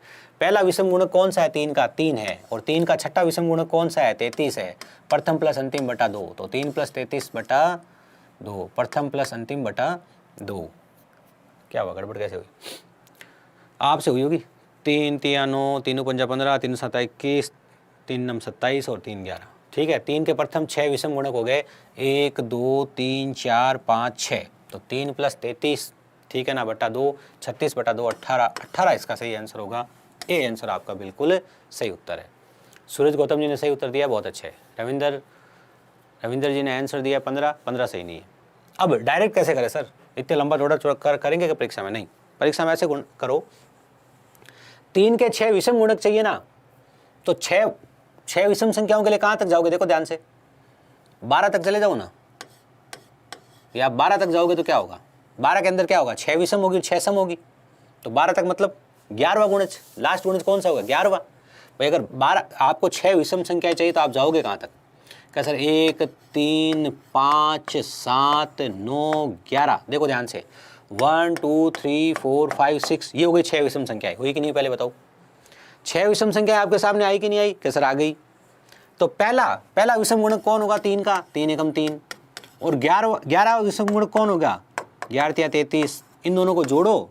पहला विषम गुणक कौन सा है, 3 का 3 है, और 3 का छठा विषम गुणक कौन सा है, 33 है। प्रथम प्लस अंतिम बटा 2, तो 3 + 33 बटा 2, प्रथम प्लस अंतिम बटा 2। क्या हुआ, गड़बड़ कैसे हुई। आपसे हुई होगी। 3 3 9, 3 पंजा 15, 3 7 21, 3 9 27 और 3 11। ठीक है, 3 के प्रथम 6 विषम गुणक हो गए 1 2 3 4 5 6, तो 3 + 33, ठीक है ना, बटा 2, 36 बटा 2 18, 18 इसका सही आंसर होगा। ये आंसर आपका बिल्कुल सही उत्तर है। सूरज गौतम जी ने सही उत्तर दिया, बहुत अच्छे। रविंदर जी ने आंसर दिया 15, 15 सही नहीं है। अब डायरेक्ट कैसे करें सर, इतने लंबा चौड़ा करेंगे कि परीक्षा में? नहीं, परीक्षा में ऐसे करो, 3 के 6 विषम गुणक चाहिए ना, तो 6 विषम संख्याओं के लिए कहाँ तक जाओगे? देखो ध्यान से, 12 तक चले जाओ ना, या 12 तक जाओगे तो क्या होगा? 12 के अंदर क्या होगा? 6 विषम होगी, 6 सम होगी, तो 12 तक मतलब 11वां गुणज, लास्ट गुणज कौन सा होगा? 11वां। भाई अगर 12 आपको 6 विषम संख्याएं चाहिए तो आप जाओगे कहाँ तक? क्या सर? 1 3 5 7 9 11, देखो ध्यान से, 1 2 3 4 5 6, ये हो गई 6 विषम संख्याएं। हुई कि नहीं पहले बताओ? 6 विषम संख्याएं आपके सामने आई कि नहीं आई? क्या सर आ गई। तो पहला विषम गुणक कौन होगा? 3 का, 3 एकम 3, और 11वां विषम गुणक कौन होगा? 11 या 33, इन दोनों को जोड़ो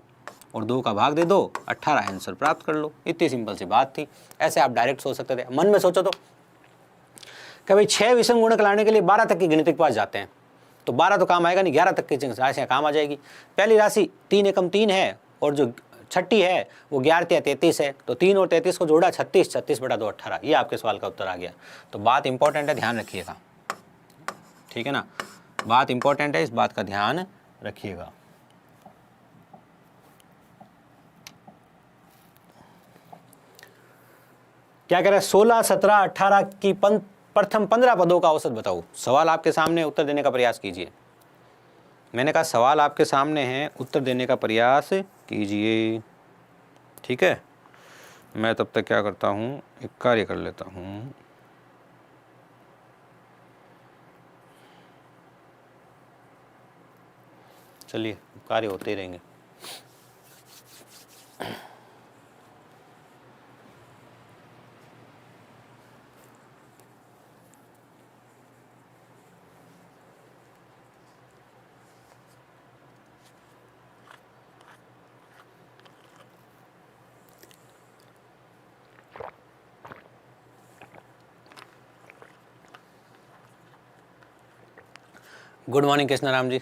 और 2 का भाग दे दो, 18 आंसर प्राप्त कर लो। इतनी सिंपल सी बात थी। ऐसे आप डायरेक्ट सोच सकते थे। मन में सोचो तो कि भाई 6 विषम गुणक लाने के लिए 12 तक की गिनती के पास जाते हैं, तो 12 तो काम आएगा नहीं, 11 तक की राशियाँ काम आ जाएगी। पहली राशि 3 एकम 3 है, और जो छठी है वो 11 या 33 है, तो 3 और 33 को जोड़ा 36, 36 बटा 2 18। ये आपके सवाल का उत्तर आ गया। तो बात इंपॉर्टेंट है, ध्यान रखिएगा, ठीक है ना, बात इंपॉर्टेंट है, इस बात का ध्यान रखिएगा। क्या कह रहा है? 16 17 18 की प्रथम 15 पदों का औसत बताओ। सवाल आपके सामने, उत्तर देने का प्रयास कीजिए। मैंने कहा सवाल आपके सामने है, उत्तर देने का प्रयास कीजिए, ठीक है। मैं तब तक क्या करता हूँ, एक कार्य कर लेता हूँ। चलिए, कार्य होते ही रहेंगे। गुड मॉर्निंग कृष्णाराम जी।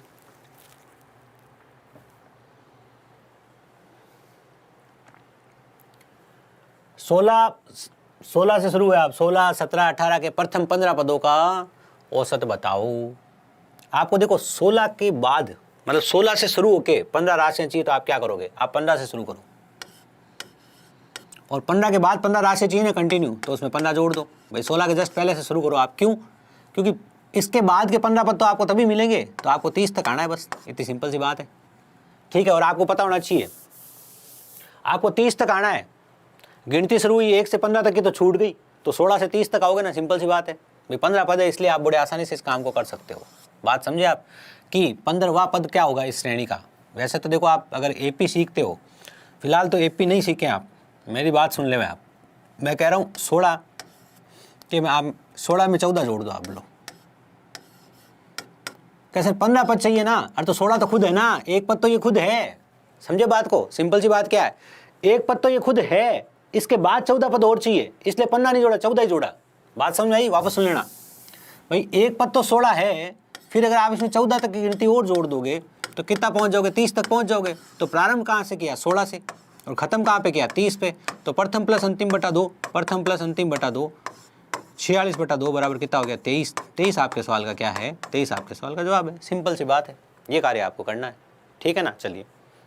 सोलह से शुरू है। आप 16 17 18 के प्रथम 15 पदों का औसत बताओ। आपको देखो 16 के बाद, मतलब 16 से शुरू होके 15 राशियां चाहिए, तो आप क्या करोगे? आप 15 से शुरू करो, और 15 के बाद 15 राशियां चाहिए ना कंटिन्यू, तो उसमें 15 जोड़ दो। भाई 16 के जस्ट पहले से शुरू करो आप। क्यों? क्योंकि इसके बाद के 15 पद तो आपको तभी मिलेंगे, तो आपको 30 तक आना है, बस इतनी सिंपल सी बात है, ठीक है। और आपको पता होना चाहिए, आपको 30 तक आना है। गिनती शुरू हुई 1 से 15 तक की, तो छूट गई, तो 16 से 30 तक आओगे ना, सिंपल सी बात है। भाई 15 पद है, इसलिए आप बड़े आसानी से इस काम को कर सकते हो। बात समझे आप कि 15वां पद क्या होगा इस श्रेणी का? वैसे तो देखो, आप अगर एपी सीखते हो, फिलहाल तो एपी नहीं सीखे आप, मेरी बात सुन ले। मैं कह रहा हूँ 16 कि मैं आप 16 में 14 जोड़ दो आप लोग। कैसे? 15 पद चाहिए ना, अरे तो 16 तो खुद है ना, एक पद तो ये खुद है। समझे बात को? सिंपल सी बात क्या है, एक पद तो ये खुद है, इसके बाद 14 पद और चाहिए, इसलिए 15 नहीं जोड़ा, 14 ही जोड़ा। बात समझ में आई? वापस सुन लेना भाई, एक पद तो 16 है, फिर अगर आप इसमें 14 तक की गिनती और जोड़ दोगे तो कितना पहुंच जाओगे? 30 तक पहुंच जाओगे। तो प्रारंभ कहाँ से किया? 16 से, और खत्म कहाँ पे किया? 30 पे। तो प्रथम प्लस अंतिम बटा 2, प्रथम प्लस अंतिम बटा 2, 46 बटा 2 बराबर कितना हो गया? 23। 23 आपके सवाल का क्या है? 23 आपके सवाल का जवाब है। सिंपल सी बात है, ये कार्य आपको करना है, ठीक है ना। चलिए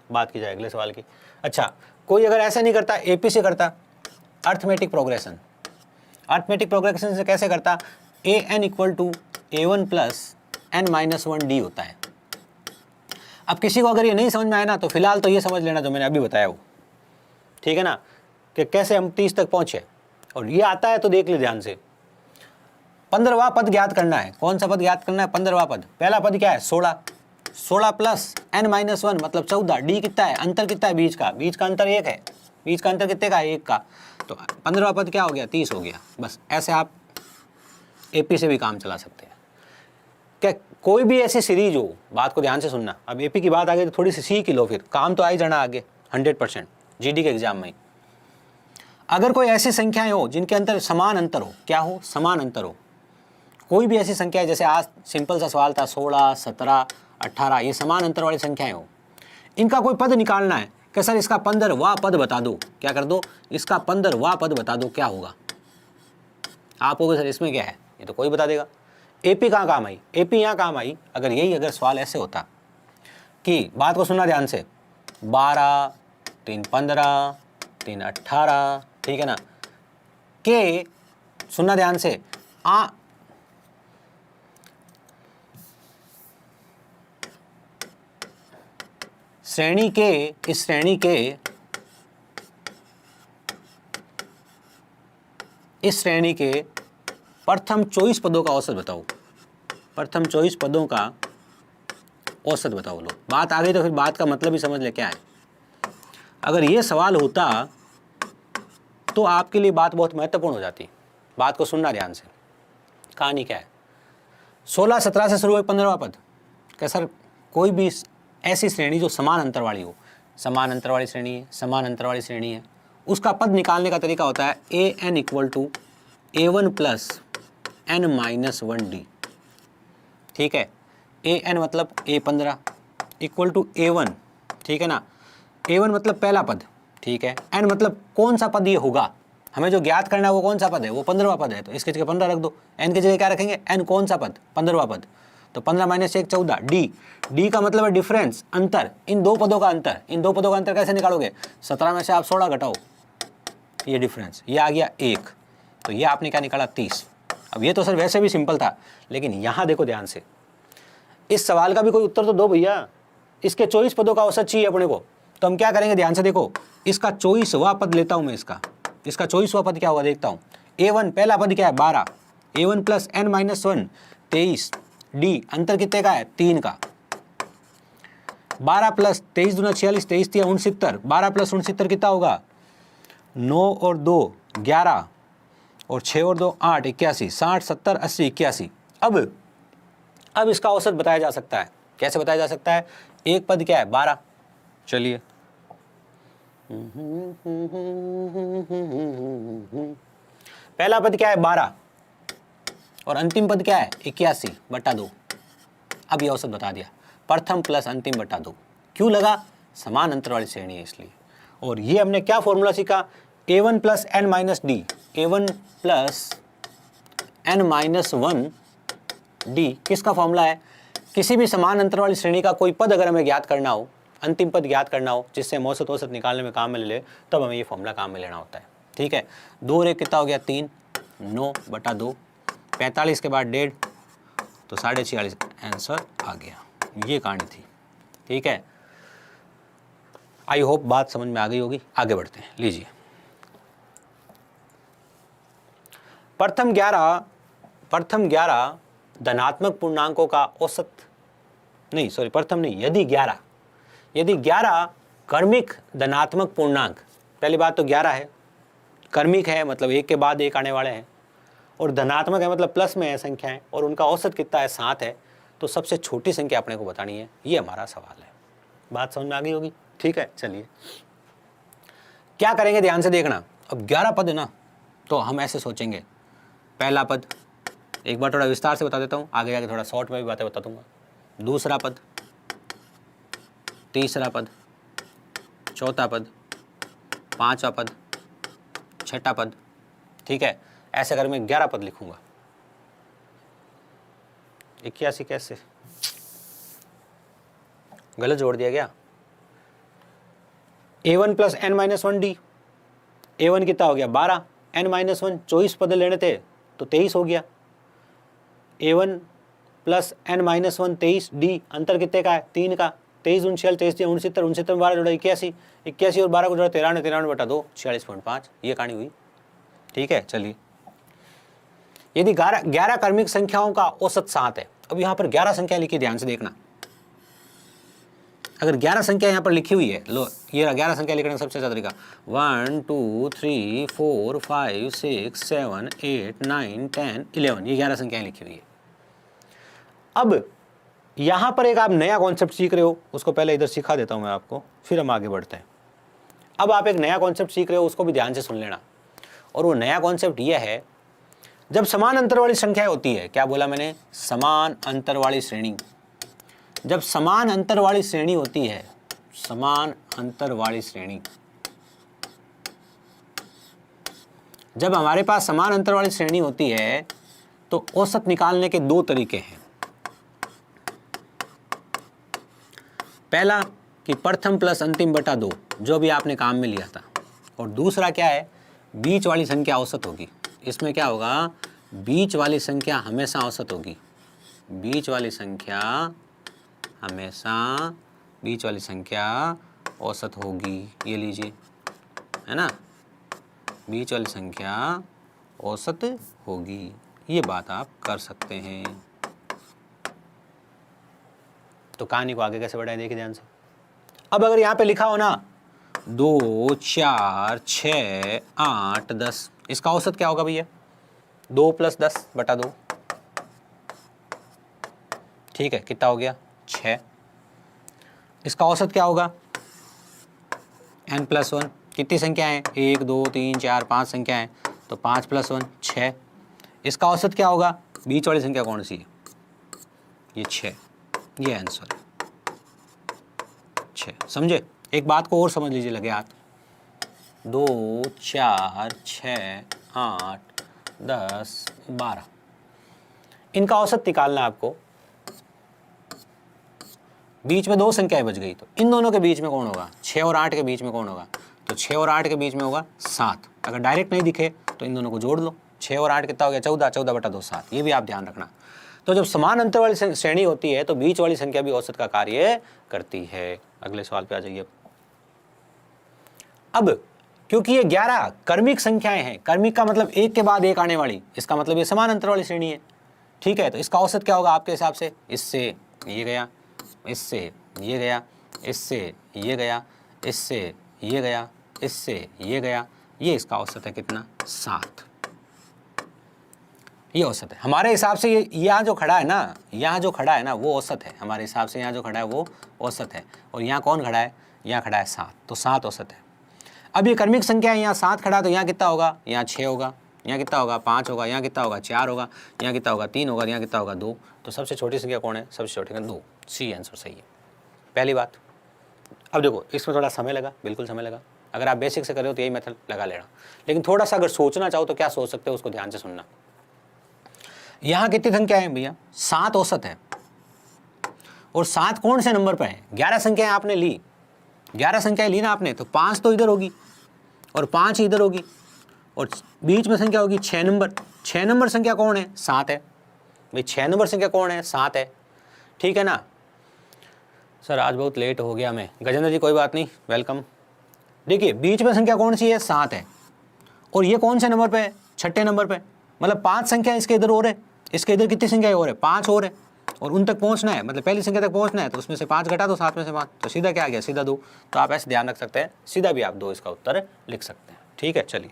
बात की जाए अगले सवाल की। अच्छा, कोई अगर ऐसा नहीं करता, एपी से करता, अर्थमेटिक प्रोग्रेशन। अर्थमेटिक प्रोग्रेशन से कैसे करता? an equal to a1 plus n-1d होता है। अब किसी को अगर ये नहीं समझ में आए ना, तो फिलहाल तो ये समझ लेना जो मैंने अभी बताया वो, ठीक है ना, कि कैसे हम 30 तक पहुंचे। और ये आता है तो देख ले ध्यान से। 15वां पद ज्ञात करना है। कौन सा पद ज्ञात करना है? 15वां पद। पहला पद क्या है? 16। 16 प्लस n-1 मतलब 14। डी कितना है? अंतर कितना है बीच का? बीच का अंतर 1 है। बीच का अंतर कितने का है? 1 का। तो 15वां पद क्या हो गया? 30 हो गया। बस ऐसे आप एपी से भी काम चला सकते हैं। क्या कोई भी ऐसी सीरीज हो, बात को ध्यान से सुनना। अब एपी की बात आ गई तो थोड़ी सी सीख ही लो, फिर काम तो आ ही जाना आगे 100%। जीडी के एग्जाम में। अगर कोई ऐसी संख्याएं हो जिनके अंतर समान अंतर हो, क्या हो, समान अंतर हो, कोई भी ऐसी संख्या है, जैसे आज सिंपल सा सवाल था 16, 17, 18, ये समान अंतर वाली संख्याएं हो, इनका कोई पद निकालना है कि सर इसका 15वां पद बता दो, क्या कर दो, इसका 15वां पद बता दो, क्या होगा। आप होगे सर इसमें क्या है, ये तो कोई बता देगा। एपी कहाँ काम आई, एपी यहाँ काम आई। अगर सवाल ऐसे होता कि, बात को सुनना ध्यान से, 12, 3, 15, 3, 18, ठीक है ना, के सुनना ध्यान से, श्रेणी के, इस श्रेणी के, इस श्रेणी के प्रथम 24 पदों का औसत बताओ, प्रथम 24 पदों का औसत बताओ। लो बात आ गई तो फिर बात का मतलब ही समझ ले क्या है। अगर ये सवाल होता तो आपके लिए बात बहुत महत्वपूर्ण हो जाती। बात को सुनना ध्यान से, कहानी क्या है। 16, 17 से शुरू हुए 15वां पद, क्या सर कोई भी ऐसी श्रेणी जो समान अंतर वाली हो, समान अंतर वाली श्रेणी है, समान अंतर वाली श्रेणी है, उसका पद निकालने का तरीका होता है an equal to a1 plus n-1d, ठीक है। an मतलब a15 इक्वल टू a1, ठीक है ना, a1 मतलब पहला पद, ठीक है, n मतलब कौन सा पद ये होगा, हमें जो ज्ञात करना है वो कौन सा पद है, वो 15वां पद है, तो इसके जगह 15 रख दो। n की जगह क्या रखेंगे, n कौन सा पद, 15वां पद, तो 15 माइनस 1 14, डी का मतलब है डिफरेंस, अंतर, इन दो पदों का अंतर। इन दो पदों का अंतर कैसे निकालोगे, 17 में से आप 16 घटाओ, ये डिफरेंस, ये आ गया 1, तो ये आपने क्या निकाला 30। अब ये तो सर वैसे भी सिंपल था, लेकिन यहाँ देखो ध्यान से, इस सवाल का भी कोई उत्तर तो दो भैया। इसके 24 पदों का औसत चाहिए अपने को, तो हम क्या करेंगे, ध्यान से देखो, इसका 24वां पद लेता हूँ मैं, इसका 24वां पद क्या होगा देखता हूँ। a1 पहला पद क्या है 12, a1 प्लस n-1 23, डी अंतर कितने का है 3 का, 12 प्लस 23 दूना 46, 23 तिया 69, 12 प्लस 69 कितना होगा, 9 और 2 11, और 6 और 2 8, 81, 60 70 80 81। अब इसका औसत बताया जा सकता है, कैसे बताया जा सकता है, एक पद क्या है 12, चलिए पहला पद क्या है 12 और अंतिम पद क्या है 81/2। अब ये औसत बता दिया, प्रथम प्लस अंतिम बटा 2, क्यों लगा, समान अंतर वाली श्रेणी है इसलिए। और ये हमने क्या फॉर्मूला सीखा, a1 plus n-d, a1 plus n-1 d किसका फॉर्मूला है, किसी भी समान अंतर वाली श्रेणी का कोई पद अगर हमें ज्ञात करना हो, अंतिम पद ज्ञात करना हो, जिससे हम औसत निकालने में काम में ले, तब हमें ये फॉर्मूला काम में लेना होता है, ठीक है। 2 और 1 कितना हो गया 3, 9/2, 45 के बाद 1.5, तो 46.5 आंसर आ गया। ये कहानी थी, ठीक है। आई होप बात समझ में आ गई होगी। आगे बढ़ते हैं, लीजिए प्रथम 11 धनात्मक पूर्णांकों का औसत, नहीं सॉरी प्रथम नहीं, यदि 11 क्रमिक धनात्मक पूर्णांक, पहली बात तो 11 है, क्रमिक है मतलब एक के बाद एक आने वाले हैं, और धनात्मक है मतलब प्लस में है संख्याएं, और उनका औसत कितना है 7 है, तो सबसे छोटी संख्या अपने को बतानी है, ये हमारा सवाल है। बात समझ में आ गई होगी, ठीक है। चलिए क्या करेंगे ध्यान से देखना। अब 11 पद है ना, तो हम ऐसे सोचेंगे, पहला पद एक बार थोड़ा विस्तार से बता देता हूँ, आगे जाके थोड़ा शॉर्ट में भी बातें बता दूंगा। दूसरा पद, तीसरा पद, चौथा पद, पांचवा पद, छठा पद, ठीक है। ऐसे अगर मैं 11 पद लिखूंगा, 81 कैसे, गलत जोड़ दिया गया। a1 plus n-1 d, a1 कितना हो गया 12, n-1 24 पद लेने थे तो 23 हो गया, a1 प्लस n-1 23 d अंतर कितने का है 3 का, 23 39 23 69 69 12 जोड़ा 81, 81 और 12 को जोड़ा 93 93/2 46.5, ये कहानी हुई, ठीक है। चलिए यदि 11 क्रमिक संख्याओं का औसत 7 है, अब यहाँ पर 11 संख्या लिखी, ध्यान से देखना। अगर 11 संख्या यहाँ पर लिखी हुई है, लो ये 11 संख्या लिखने का सबसे अच्छा तरीका 1 2 3 4 5 6 7 8 9 10 11, ये 11 संख्याएं लिखी हुई है। अब यहाँ पर एक आप नया कॉन्सेप्ट सीख रहे हो, उसको पहले इधर सिखा देता हूँ मैं आपको, फिर हम आगे बढ़ते हैं। अब आप एक नया कॉन्सेप्ट सीख रहे हो, उसको भी ध्यान से सुन लेना। और वो नया कॉन्सेप्ट ये है, जब समान अंतर वाली संख्या होती है, क्या बोला मैंने, समान अंतर वाली श्रेणी। जब समान अंतर वाली श्रेणी होती है, समान अंतर वाली श्रेणी, जब हमारे पास समान अंतर वाली श्रेणी होती है तो औसत निकालने के दो तरीके हैं। पहला कि प्रथम प्लस अंतिम बटा 2, जो भी आपने काम में लिया था, और दूसरा क्या है, बीच वाली संख्या औसत होगी। इसमें क्या होगा, बीच वाली संख्या हमेशा औसत होगी। बीच वाली संख्या हमेशा, बीच वाली संख्या औसत होगी। ये लीजिए, है ना, बीच वाली संख्या औसत होगी। ये बात आप कर सकते हैं। तो कहानी को आगे कैसे बढ़ाएं, देखिए ध्यान से। अब अगर यहाँ पे लिखा हो ना 2, 4, 6, 8, 10, इसका औसत क्या होगा भैया, 2 + 10 बटा 2। ठीक है, कितना हो गया, 6। इसका औसत क्या होगा, n+1। कितनी संख्या है, 1, 2, 3, 4, 5 संख्या है, तो 5 + 1 6। इसका औसत क्या होगा, बीच वाली संख्या कौन सी है, ये 6। ये आंसर 6। समझे, एक बात को और समझ लीजिए, लगे हाथ। 2, 4, 6, 8, 10, 12, इनका औसत निकालना है आपको। बीच में 2 संख्याएं बच गई, तो इन दोनों के बीच में कौन होगा, 6 और 8 के बीच में कौन होगा, तो 6 और 8 के बीच में होगा 7। अगर डायरेक्ट नहीं दिखे तो इन दोनों को जोड़ लो, 6 और 8 कितना हो गया, 14, 14 बटा 2 7। ये भी आप ध्यान रखना। तो जब समान अंतर वाली श्रेणी होती है तो बीच वाली संख्या भी औसत का कार्य करती है। अगले सवाल पे आ जाइए। अब क्योंकि ये 11 क्रमिक संख्याएं हैं, क्रमिक का मतलब एक के बाद एक आने वाली, इसका मतलब ये समान अंतर वाली श्रेणी है। ठीक है, तो इसका औसत क्या होगा आपके हिसाब से, इससे ये गया, इससे ये गया, इससे ये गया, इससे ये गया, इससे ये गया, ये इसका औसत है कितना, 7। ये औसत है हमारे हिसाब से। ये यहाँ जो खड़ा है ना, यहाँ जो खड़ा है ना वो औसत है हमारे हिसाब से। यहाँ जो खड़ा है वो औसत है, और यहाँ कौन खड़ा है, यहाँ खड़ा है 7, तो 7 औसत है। अब ये क्रमिक संख्या है, यहाँ 7 खड़ा है, तो यहाँ कितना होगा, यहाँ 6 होगा, यहाँ कितना होगा, 5 होगा, यहाँ कितना होगा, 4 होगा, यहाँ कितना होगा, 3 होगा, यहाँ कितना होगा, 2। तो सबसे छोटी संख्या कौन है, सबसे छोटी संख्या 2। सी आंसर सही है, पहली बात। अब देखो, इसमें थोड़ा समय लगा, बिल्कुल समय लगा। अगर आप बेसिक से कर रहे हो तो यही मेथड लगा लेना, लेकिन थोड़ा सा अगर सोचना चाहो तो क्या सोच सकते हो, उसको ध्यान से सुनना। यहाँ कितनी संख्या है भैया, 7 औसत है, और 7 कौन से नंबर पर है, 11 संख्याएं आपने ली, 11 संख्याएं ली ना आपने, तो 5 तो इधर होगी और 5 इधर होगी, और बीच में संख्या होगी 6 नंबर। 6 नंबर संख्या कौन है, 7 है भाई। 6 नंबर संख्या कौन है, 7 है। ठीक है ना सर, आज बहुत लेट हो गया मैं। गजेंद्र जी कोई बात नहीं, वेलकम। देखिए बीच में संख्या कौन सी है, 7 है, और ये कौन से नंबर पे है, 6ठे नंबर पे। मतलब 5 संख्या इसके इधर और है, इसके इधर कितनी संख्या और है, 5 और है, और उन तक पहुंचना है, मतलब पहली संख्या तक पहुंचना है, तो उसमें से 5 घटा दो, 7 में से 5, तो सीधा क्या आ गया, सीधा 2। तो आप ऐसे ध्यान रख सकते हैं, सीधा भी आप 2 इसका उत्तर लिख सकते हैं। ठीक है, चलिए।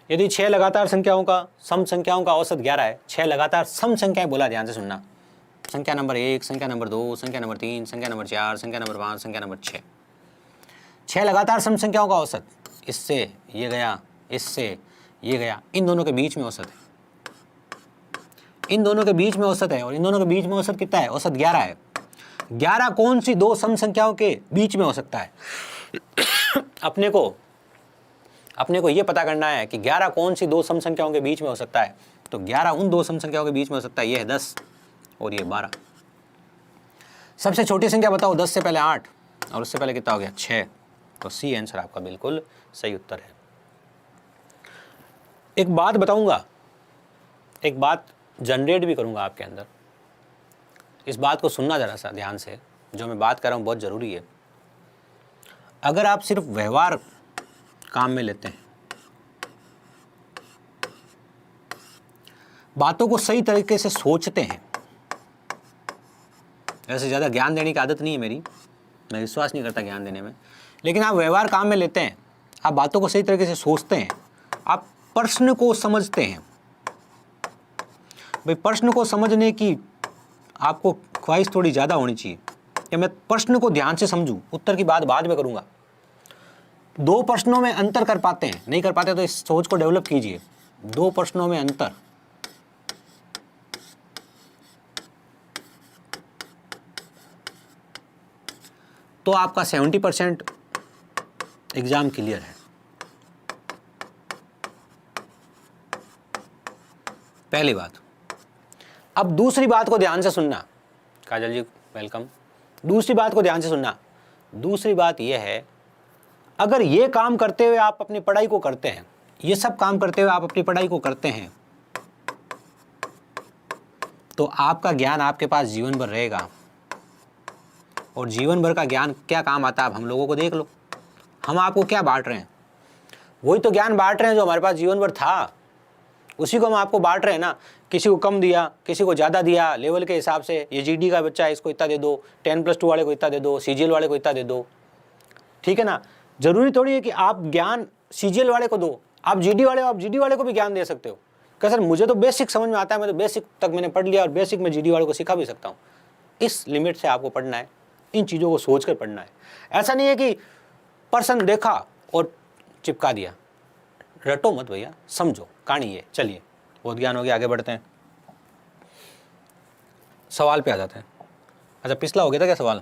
यदि 6 लगातार संख्याओं का सम संख्याओं का औसत 11 है, 6 लगातार सम संख्याएं बोला, ध्यान से सुनना। संख्या नंबर 1, संख्या नंबर 2, संख्या नंबर 3, संख्या नंबर 4, संख्या नंबर 5, संख्या नंबर 6। 6 लगातार सम संख्याओं का औसत, इससे ये गया, इससे ये गया, इन दोनों के बीच में औसत है, इन दोनों के बीच में औसत है, और इन दोनों के बीच में औसत कितना है, औसत 11 है। 11 कौन सी 2 सम संख्याओं के बीच में हो सकता है अपने को ये पता करना है कि 11 कौन सी 2 सम संख्याओं के बीच में हो सकता है। तो 11 उन 2 सम संख्याओं के बीच में हो सकता है, ये है 10 और ये 12। सबसे छोटी संख्या बताओ, 10 से पहले 8 और उससे पहले कितना हो गया, 6। तो सी आंसर आपका बिल्कुल सही उत्तर है। एक बात बताऊंगा, एक बात जनरेट भी करूंगा आपके अंदर, इस बात को सुनना जरा सा ध्यान से। जो मैं बात कर रहा हूं बहुत जरूरी है। अगर आप सिर्फ व्यवहार काम में लेते हैं, बातों को सही तरीके से सोचते हैं, वैसे ज़्यादा ज्ञान देने की आदत नहीं है मेरी, मैं विश्वास नहीं करता ज्ञान देने में, लेकिन आप व्यवहार काम में लेते हैं, आप बातों को सही तरीके से सोचते हैं, आप प्रश्न को समझते हैं। भाई प्रश्न को समझने की आपको ख्वाहिश थोड़ी ज़्यादा होनी चाहिए, कि मैं प्रश्न को ध्यान से समझूं, उत्तर की बात बाद में करूंगा। दो प्रश्नों में अंतर कर पाते हैं, नहीं कर पाते तो इस सोच को डेवलप कीजिए। दो प्रश्नों में अंतर, तो आपका 70% एग्जाम क्लियर है। पहली बात। अब दूसरी बात को ध्यान से सुनना, काजल जी वेलकम। दूसरी बात को ध्यान से सुनना। दूसरी बात यह है, अगर ये काम करते हुए आप अपनी पढ़ाई को करते हैं, ये सब काम करते हुए आप अपनी पढ़ाई को करते हैं, तो आपका ज्ञान आपके पास जीवन भर रहेगा। और जीवन भर का ज्ञान क्या काम आता है, आप हम लोगों को देख लो। हम आपको क्या बांट रहे हैं, वही तो ज्ञान बांट रहे हैं जो हमारे पास जीवन भर था, उसी को हम आपको बांट रहे हैं ना। किसी को कम दिया, किसी को ज़्यादा दिया, लेवल के हिसाब से। ये जीडी का बच्चा है, इसको इतना दे दो, 10+2 वाले को इतना दे दो, सीजीएल वाले को इतना दे दो, ठीक है ना। जरूरी थोड़ी है कि आप ज्ञान सीजीएल वाले को दो, आप जीडी वाले हो, आप जीडी वाले को भी ज्ञान दे सकते हो। क्या सर मुझे तो बेसिक समझ में आता है, मैं तो बेसिक तक मैंने पढ़ लिया और बेसिक में जीडी वाले को सिखा भी सकता हूँ। इस लिमिट से आपको पढ़ना है, इन चीज़ों को सोच कर पढ़ना है। ऐसा नहीं है कि पर्सन देखा और चिपका दिया। रटो मत भैया, समझो कहानी है। चलिए बहुत ज्ञान हो गया, आगे बढ़ते हैं, सवाल पे आ जाते हैं। अच्छा पिछला हो गया था क्या सवाल,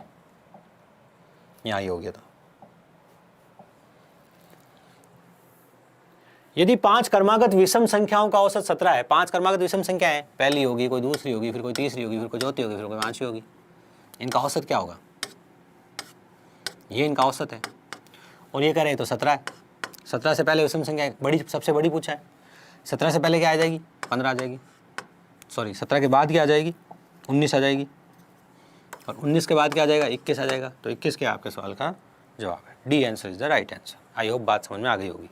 यहाँ ही हो गया था। यदि 5 क्रमागत विषम संख्याओं का औसत 17 है, 5 क्रमागत विषम संख्या है, पहली होगी, कोई दूसरी होगी, फिर कोई तीसरी होगी, फिर कोई चौथी होगी, फिर कोई पांचवी होगी, इनका औसत क्या होगा? ये इनका औसत है और ये कह रहे हैं तो 17 है। 17 से पहले विषम संख्या बड़ी, सबसे बड़ी पूछा है। 17 से पहले क्या आ जाएगी? 15 आ जाएगी। सॉरी 17 के बाद क्या आ जाएगी? 19 आ जाएगी। और 19 के बाद क्या आ जाएगा? 21 आ जाएगा। तो 21 के आपके सवाल का जवाब है D, answer is the right answer. I hope बात समझ में आ गई होगी।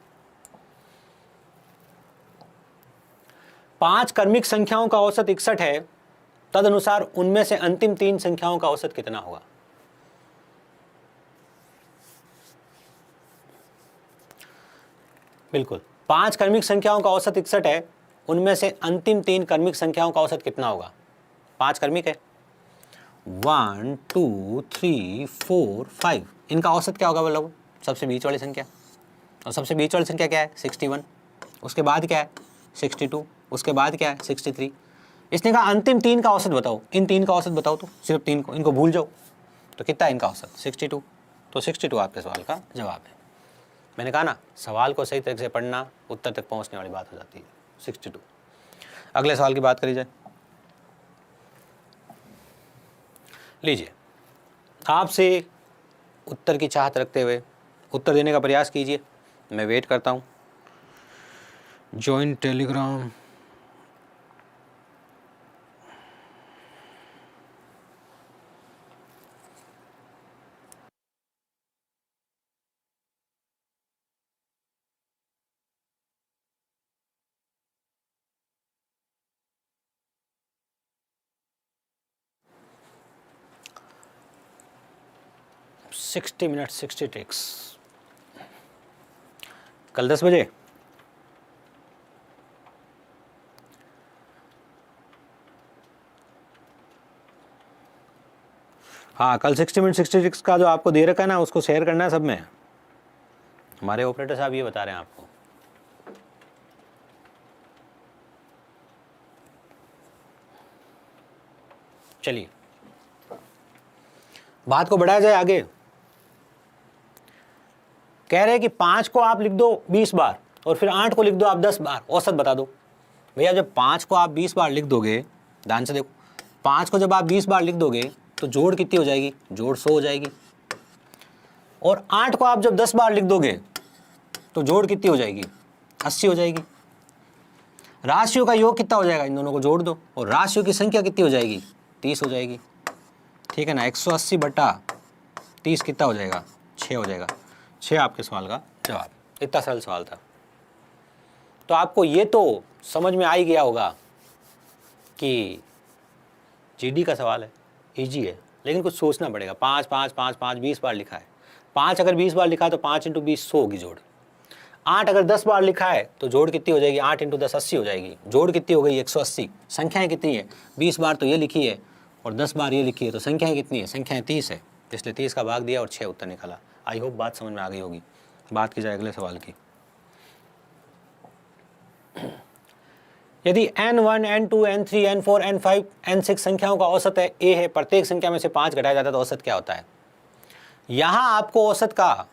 5 क्रमिक संख्याओं का औसत 61 है, तदनुसार उनमें से अंतिम 3 संख्याओं का औसत कितना होगा? बिल्कुल, 5 क्रमिक संख्याओं का औसत 61 है, उनमें से अंतिम 3 क्रमिक संख्याओं का औसत कितना होगा? 5 क्रमिक है, 1 2 3 4 5, इनका औसत क्या होगा बोलो? सबसे बीच वाली संख्या, और सबसे बीच वाली संख्या क्या है? 61। उसके बाद क्या है? 62। उसके बाद क्या है? 63। इसने कहा अंतिम 3 का औसत बताओ, इन 3 का औसत बताओ, तो सिर्फ 3 को, इनको भूल जाओ। तो कितना है इनका औसत? 62। तो 62 आपके सवाल का जवाब है। मैंने कहा ना, सवाल को सही तरीके से पढ़ना, उत्तर तक पहुंचने वाली बात हो जाती है। 62। अगले सवाल की बात करी जाए। लीजिए, आपसे उत्तर की चाहत रखते हुए उत्तर देने का प्रयास कीजिए, मैं वेट करता हूं। Join Telegram, $60 minute 60 tricks. कल 10 बजे हाँ, कल 60 मिनट 60 ट्रिक्स का जो आपको दे रखा है ना, उसको शेयर करना है सब में। हमारे ऑपरेटर साहब ये बता रहे हैं आपको। चलिए बात को बढ़ाया जाए आगे। कह रहे हैं कि 5 को आप लिख दो 20 बार और फिर 8 को लिख दो आप 10 बार, औसत बता दो। भैया जब 5 को आप 20 बार लिख दोगे, ध्यान से देखो, 5 को जब आप 20 बार लिख दोगे तो जोड़ कितनी हो जाएगी? जोड़ 100 हो जाएगी। और 8 को आप जब 10 बार लिख दोगे तो जोड़ कितनी हो जाएगी? 80 हो जाएगी। राशियों का योग कितना हो जाएगा? इन दोनों को जोड़ दो और राशियों की संख्या कितनी हो जाएगी? 30 हो जाएगी। ठीक है ना, 180 बटा 30 कितना हो जाएगा? 6 हो जाएगा। 6 आपके सवाल का जवाब। इतना सरल सवाल था। तो आपको ये तो समझ में आ ही गया होगा कि जीडी का सवाल है, इजी है, लेकिन कुछ सोचना पड़ेगा। 5 5 5 5 20 बार लिखा है। 5 अगर 20 बार लिखा है तो 5 × 20 100 होगी जोड़। 8 अगर 10 बार लिखा है तो जोड़ कितनी हो जाएगी? 8 × 10 80 हो जाएगी। जोड़ कितनी हो गई? 180। संख्याएं कितनी है? 20 बार तो ये लिखी है और 10 बार ये लिखी है, तो संख्याएं कितनी है? संख्याएं 30 है, इसलिए 30 का भाग दिया और 6 उत्तर निकाला। आई होप बात समझ में आ गई होगी। बात की जाए अगले सवाल की। यदि n1, n2, n3, n4, n5, n6 संख्याओं का औसत है a है, प्रत्येक संख्या में से 5 घटाया जाता है तो औसत क्या होता है? यहां आपको औसत का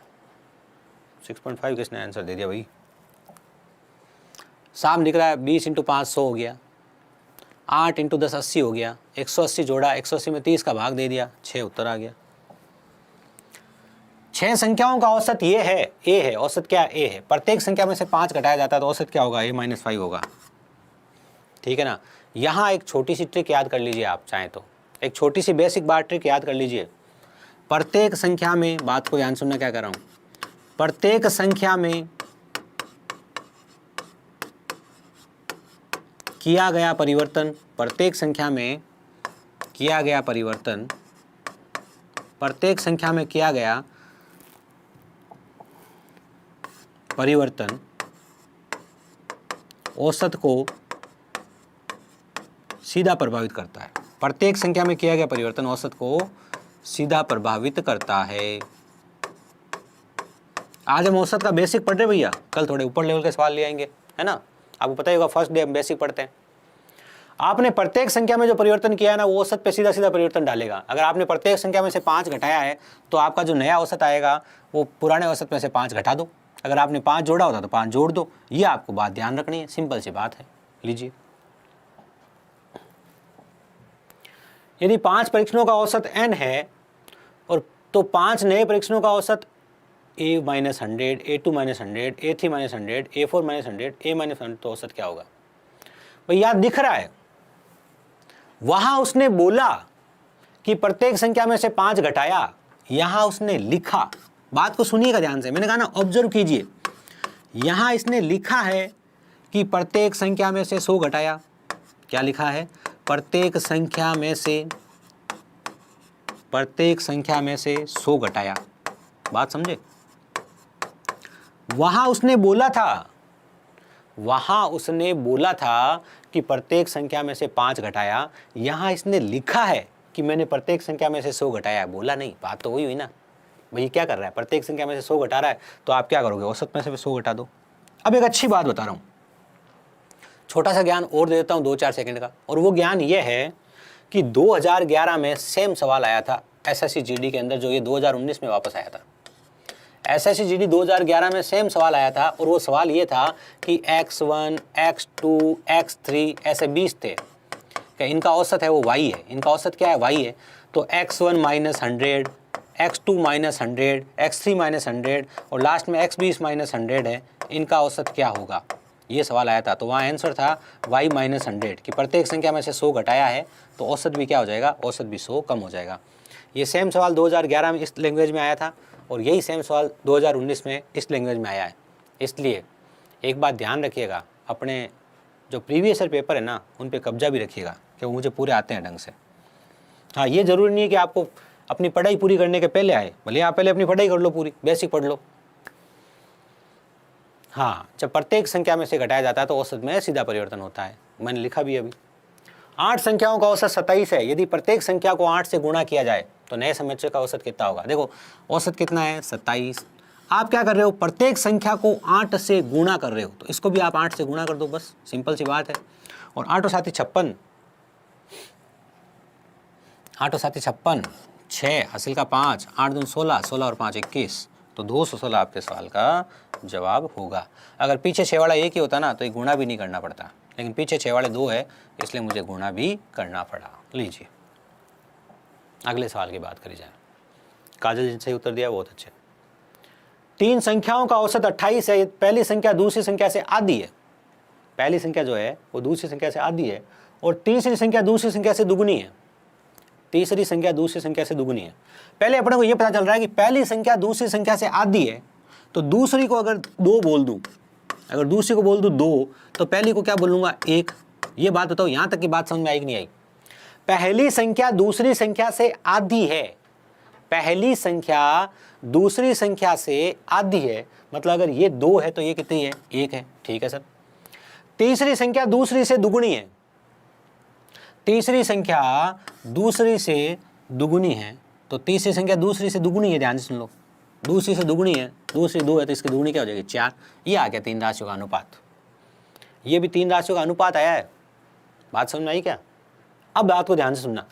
6.5 किसने आंसर दे दिया भाई? साम दिख रहा है, 20 × 5 100 हो गया, 8 × 10 80 हो गया, 180 जोड़ा, 180 में 30 का भाग दे दिया, 6 उत्तर आ गया। 6 संख्याओं का औसत ये है, a है, औसत क्या a है, प्रत्येक संख्या में से 5 घटाया जाता है तो औसत क्या होगा? a - 5 होगा। ठीक है ना। यहाँ एक छोटी सी ट्रिक याद कर लीजिए, आप चाहें तो एक छोटी सी बेसिक बात ट्रिक याद कर लीजिए। प्रत्येक संख्या में, बात को ध्यान सुनना क्या कर रहा हूँ, प्रत्येक संख्या में किया गया परिवर्तन, प्रत्येक संख्या में किया गया परिवर्तन, प्रत्येक संख्या में किया गया परिवर्तन औसत को सीधा प्रभावित करता है। प्रत्येक संख्या में किया गया परिवर्तन औसत को सीधा प्रभावित करता है। आज हम औसत का बेसिक पढ़ रहे भैया, कल थोड़े ऊपर लेवल के सवाल ले आएंगे, है ना। आपको पता ही होगा, फर्स्ट डे हम बेसिक पढ़ते हैं। आपने प्रत्येक संख्या में जो परिवर्तन किया है ना, वो औसत पे सीधा सीधा परिवर्तन डालेगा। अगर आपने प्रत्येक संख्या में से 5 घटाया है तो आपका जो नया औसत आएगा वो पुराने औसत में से 5 घटा दो। अगर आपने 5 जोड़ा होता तो 5 जोड़ दो। ये आपको बात ध्यान रखनी है, सिंपल सी बात है। लीजिए, यदि 5 परीक्षणों का औसत n है और तो 5 नए परीक्षणों का औसत a - 100, a2 - 100, a3 - 100, a4 - 100, a - 100, तो औसत क्या होगा? भाई याद दिख रहा है, वहां उसने बोला कि प्रत्येक संख्या में से 5 घटाया, यहां उसने लिखा, बात को सुनिएगा ध्यान से, मैंने कहा ना ऑब्जर्व कीजिए। यहां इसने लिखा है कि प्रत्येक संख्या में से 100 घटाया। क्या लिखा है? प्रत्येक संख्या में से 100 घटाया। बात समझे? वहां उसने बोला था कि प्रत्येक संख्या में से 5 घटाया। यहां इसने लिखा है कि मैंने प्रत्येक संख्या में से 100 घटाया, बोला नहीं। बात तो वही हुई ना। भाई क्या कर रहा है? प्रत्येक संख्या में से 100 घटा रहा है, तो आप क्या करोगे? औसत में से 100 घटा दो। अब एक अच्छी बात बता रहा हूं, छोटा सा ज्ञान और दे देता हूं 2-4 सेकंड का, और वो ज्ञान ये है कि 2011 में सेम सवाल आया था एसएससी जीडी के अंदर, जो ये 2019 में वापस आया था। एसएससी जीडी 2011 में सेम सवाल आया था, और वो सवाल ये था कि x1, x2, x3 ऐसे 20 थे कि इनका औसत है वो y है। इनका औसत क्या है? y है। तो x1 - 100, x2 - 100, x3 - 100 और लास्ट में x20 - 100 है, इनका औसत क्या होगा? ये सवाल आया था। तो वहाँ आंसर था y - 100 कि प्रत्येक संख्या में से 100 घटाया है तो औसत भी क्या हो जाएगा? औसत भी 100 कम हो जाएगा। ये सेम सवाल 2011 में इस लैंग्वेज में आया था, और यही सेम सवाल 2019 में इस लैंग्वेज में आया है। इसलिए एक बात ध्यान रखिएगा, अपने जो प्रीवियस ईयर पेपर है ना, उन पे कब्जा भी रखिएगा कि वो मुझे पूरे आते हैं ढंग से। हाँ, ये ज़रूरी नहीं है कि आपको अपनी पढ़ाई पूरी करने के पहले आए, भले आप पहले अपनी पढ़ाई कर लो, पूरी बेसिक पढ़ लो। हाँ, जब प्रत्येक संख्या में से घटाया जाता है तो औसत में सीधा परिवर्तन होता है। मैंने लिखा भी अभी। 8 संख्याओं का औसत 27 है। यदि प्रत्येक संख्या को 8 से गुणा किया जाए तो नए समुच्चय का औसत कितना होगा? देखो, औसत कितना है? 27। आप क्या कर रहे हो? प्रत्येक संख्या को 8 से गुणा कर रहे हो, तो इसको भी आप 8 से गुणा कर दो, बस सिंपल सी बात है। और 8 और 7 56, 8 और 7 56, 6 हासिल का 5, 8 दूनी 16, 16 और 5 21, तो 216 आपके सवाल का जवाब होगा। अगर पीछे 6 वाला एक ही होता ना तो ये गुणा भी नहीं करना पड़ता, लेकिन पीछे 6 वाले 2 है, इसलिए मुझे गुणा भी करना पड़ा। लीजिए, अगले सवाल की बात करी जाए। काजल जिनसे उत्तर दिया बहुत अच्छे। 3 संख्याओं का औसत 28 है। पहली संख्या दूसरी संख्या से आधी है। पहली संख्या जो है वो दूसरी संख्या से आधी है, और तीसरी संख्या दूसरी संख्या से दुगनी है। तीसरी संख्या दूसरी संख्या से दुगनी है। पहले अपने को ये पता चल रहा है कि पहली संख्या दूसरी संख्या से आधी है, तो दूसरी को अगर 2 बोल दूं, अगर दूसरी को बोल दूं 2, तो पहली को क्या बोलूंगा? 1। ये बात बताओ, यहां तक की बात समझ में आई कि नहीं आई? पहली संख्या दूसरी संख्या से आधी है। पहली संख्या दूसरी संख्या से आधी है, मतलब अगर ये 2 है तो ये कितनी है? 1 है। ठीक है सर। तीसरी संख्या दूसरी से दुगुनी है। तीसरी संख्या दूसरी से दुगुनी है, तो तीसरी संख्या दूसरी से दुगुनी है, ध्यान से सुन लो, दूसरी से दुगुनी है, दूसरी 2 है तो इसकी दुगुनी क्या हो जाएगी 4। ये आ गया 3 राशियों का अनुपात। ये भी 3 राशियों का अनुपात आया है। बात समझ में आई क्या? अब बात को ध्यान से सुनना,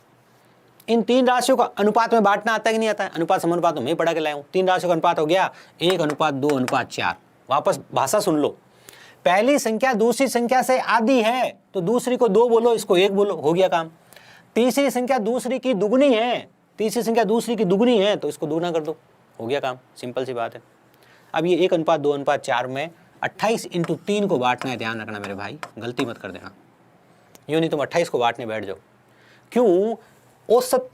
इन 3 राशियों का अनुपात में बांटना आता है कि नहीं आता है? अनुपात समानुपात में पढ़ा के लाया हूं। 3 राशियों का अनुपात हो गया 1:2:4। वापस भाषा सुन लो, पहली संख्या दूसरी संख्या से आधी है तो दूसरी को 2 बोलो, इसको 1 बोलो, हो गया काम। तीसरी संख्या दूसरी की दुगुनी है, तीसरी संख्या दूसरी की दुगुनी है तो इसको दुगुना कर दो, हो गया काम। सिंपल सी बात है। अब ये 1:2:4 में 28 × 3 को बांटना है, ध्यान रखना मेरे भाई, गलती मत कर देना। यूँ नहीं तुम 28 को बांटने बैठ जाओ। क्यों? औसत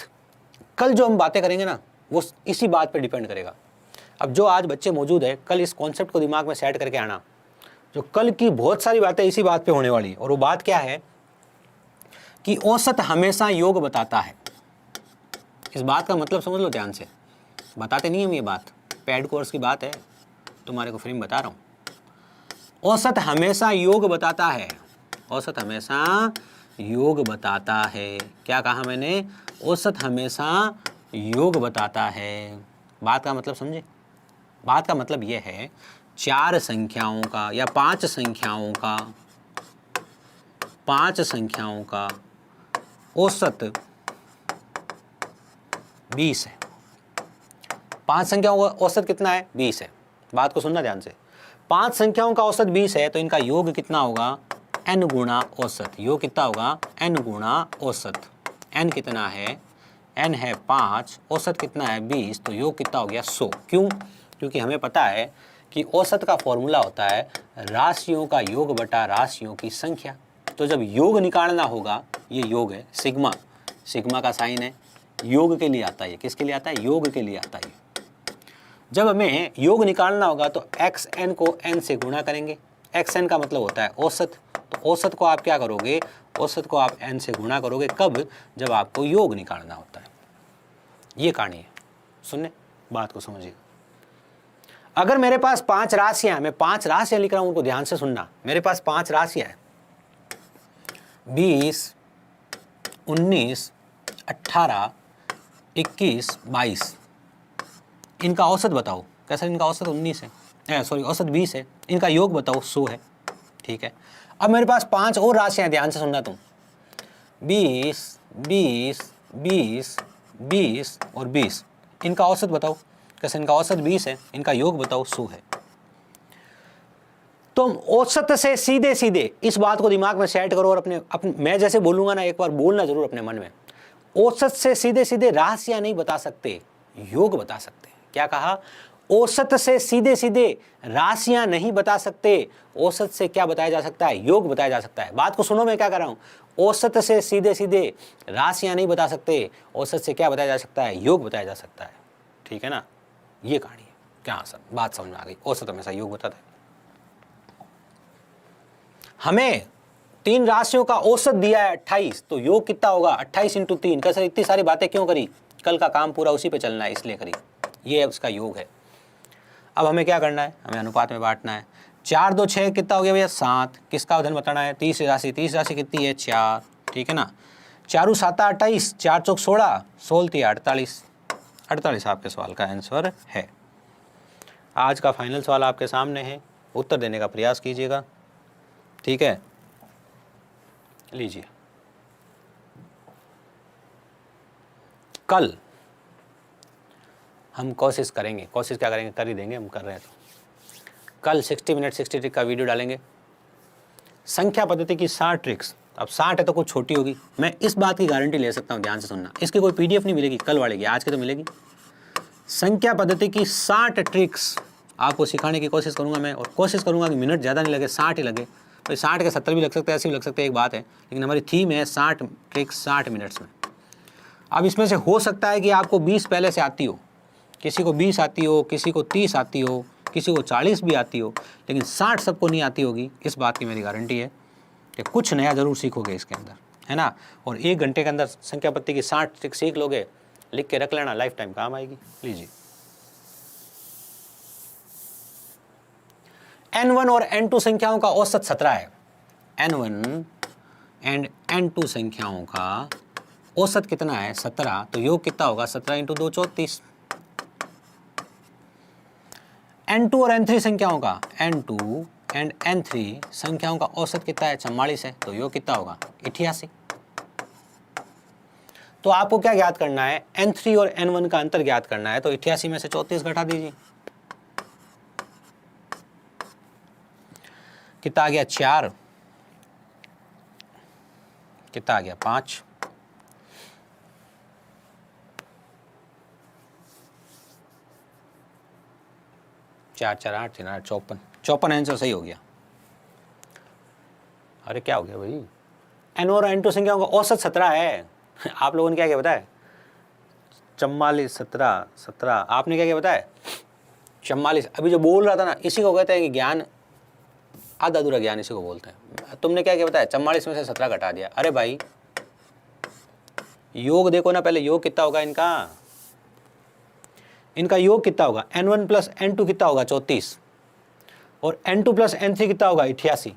कल जो हम बातें करेंगे ना वो इसी बात पे डिपेंड करेगा। अब जो आज बच्चे मौजूद है, कल इस कॉन्सेप्ट को दिमाग में सेट करके आना, जो कल की बहुत सारी बातें इसी बात पे होने वाली है। और वो बात क्या है कि औसत हमेशा योग बताता है। इस बात का मतलब समझ लो ध्यान से, बताते नहीं हम ये बात, पेड कोर्स की बात है, तुम्हारे को फ्री में बता रहा हूँ। औसत हमेशा योग बताता है, औसत हमेशा योग बताता है। क्या कहा मैंने? औसत हमेशा योग बताता है। बात का मतलब समझे? बात का मतलब यह है 4 संख्याओं का या 5 संख्याओं का औसत 20 है। 5 संख्याओं का औसत कितना है? 20 है। बात को सुनना ध्यान से, 5 संख्याओं का औसत 20 है तो इनका योग कितना होगा? n गुणा औसत। योग कितना होगा? n गुणा औसत। n कितना है? n है 5, औसत कितना है? 20, तो योग कितना हो गया? 100। क्यों? क्योंकि हमें पता है कि औसत का फॉर्मूला होता है राशियों का योग बटा राशियों की संख्या। तो जब योग निकालना होगा, ये योग है, सिग्मा, सिग्मा का साइन है, योग के लिए आता है। किसके लिए आता है? योग के लिए आता है। जब हमें योग निकालना होगा तो xn को n से गुणा करेंगे। xn का मतलब होता है औसत, तो औसत को आप क्या करोगे? औसत को आप n से गुणा करोगे। कब? जब आपको योग निकालना होता है। ये कहानी है, सुनने बात को समझिए। अगर मेरे पास 5 राशियां हैं, मैं 5 राशियां लिख रहा हूं, उनको ध्यान से सुनना। मेरे पास 5 राशियां हैं, 20, 19, 18, 21, 22। इनका औसत बताओ कैसा? इनका औसत 19 है, सॉरी औसत 20 है। इनका योग बताओ 100 है, ठीक है। अब मेरे पास 5 और राशियां, ध्यान से सुनना तुम, 20, 20, 20, 20 और 20। इनका औसत बताओ कैसे? इनका औसत 20 है, इनका योग बताओ 100 है। तुम औसत से सीधे सीधे इस बात को दिमाग में सेट करो और अपने मैं जैसे बोलूंगा ना, एक बार बोलना जरूर अपने मन में। औसत से सीधे सीधे राशियां नहीं बता सकते, योग बता सकते। क्या कहा? औसत से सीधे सीधे राशियां नहीं बता सकते, औसत से क्या बताया जा सकता है? योग बताया जा सकता है। बात को सुनो, मैं क्या कर रहा हूं। औसत से सीधे सीधे राशियां नहीं बता सकते, औसत से क्या बताया जा सकता है? योग बताया जा सकता है, ठीक है ना। ये कहानी है। क्या सब बात समझ में आ गई? औसत हमेशा योग बताता है। हमें 3 राशियों का औसत दिया है 28, तो योग कितना होगा? 28 × 3। कैसे इतनी सारी बातें क्यों करी? कल का काम पूरा उसी पे चलना है, इसलिए करी। ये उसका योग है। अब हमें क्या करना है? हमें अनुपात में बांटना है। 4 2 6 कितना हो गया भैया? 7। किसका अवधन बताना है? तीसरी राशि। तीसरी राशि कितनी है? 4, ठीक है ना। 4 7 28, 4 चौक 16, 16 48। 48 आपके सवाल का आंसर है। आज का फाइनल सवाल आपके सामने है, उत्तर देने का प्रयास कीजिएगा, ठीक है। लीजिए, कल हम कोशिश करेंगे, कोशिश क्या करेंगे, कर ही देंगे, हम कर रहे हैं। तो कल 60 मिनट 60 ट्रिक का वीडियो डालेंगे, संख्या पद्धति की 60 ट्रिक्स। अब 60 है तो कुछ छोटी होगी, मैं इस बात की गारंटी ले सकता हूँ, ध्यान से सुनना। इसकी कोई PDF नहीं मिलेगी कल वाले की, आज की तो मिलेगी। संख्या पद्धति की 60 ट्रिक्स आपको सिखाने की कोशिश करूँगा मैं, और कोशिश करूँगा कि मिनट ज़्यादा नहीं लगे, 60 ही लगे। तो 60 के 70 भी लग सकते हैं, ऐसे भी लग सकते हैं, एक बात है। लेकिन हमारी थीम है 60 ट्रिक्स 60 मिनट्स में। अब इसमें से हो सकता है कि आपको 20 पहले से आती हो, किसी को 20 आती हो, किसी को 30 आती हो, किसी को 40 भी आती हो, लेकिन 60 सबको नहीं आती होगी। इस बात की मेरी गारंटी है कि कुछ नया ज़रूर सीखोगे इसके अंदर, है ना। और 1 घंटे के अंदर संख्या पद्धति की 60 ट्रिक सीख लोगे, लिख के रख लेना, लाइफ टाइम काम आएगी। लीजिए, N1 और N2 संख्याओं का औसत 17 है। N1 एंड n2 संख्याओं का औसत कितना है 17, तो योग कितना होगा 17 इंटू 2 34। n2 और n3 संख्याओं का n2 एंड n3 संख्याओं का औसत कितना है 44 है, तो योग कितना होगा 88। तो आपको क्या ज्ञात करना है, n3 और n1 का अंतर ज्ञात करना है, तो 88 में से 34 घटा दीजिए, कितना आ गया 4, कितना आ गया 5, 4 4 8 3 8 54 आंसर सही हो गया। अरे क्या हो गया भाई, n और n2 संख्याओं का औसत 17 है। आप लोगों ने क्या क्या बताया 44 17 17, आपने क्या क्या बताया 44। अभी जो बोल रहा था ना, इसी को कहते हैं कि ज्ञान, आधा अधूरा ज्ञान इसी को बोलते हैं। तुमने क्या क्या बताया 44 में से 17 घटा दिया। अरे भाई योग देखो ना, पहले योग कितना होगा इनका योग कितना होगा, n1 प्लस n2 कितना होगा 34, और n2 प्लस n3 कितना होगा 88।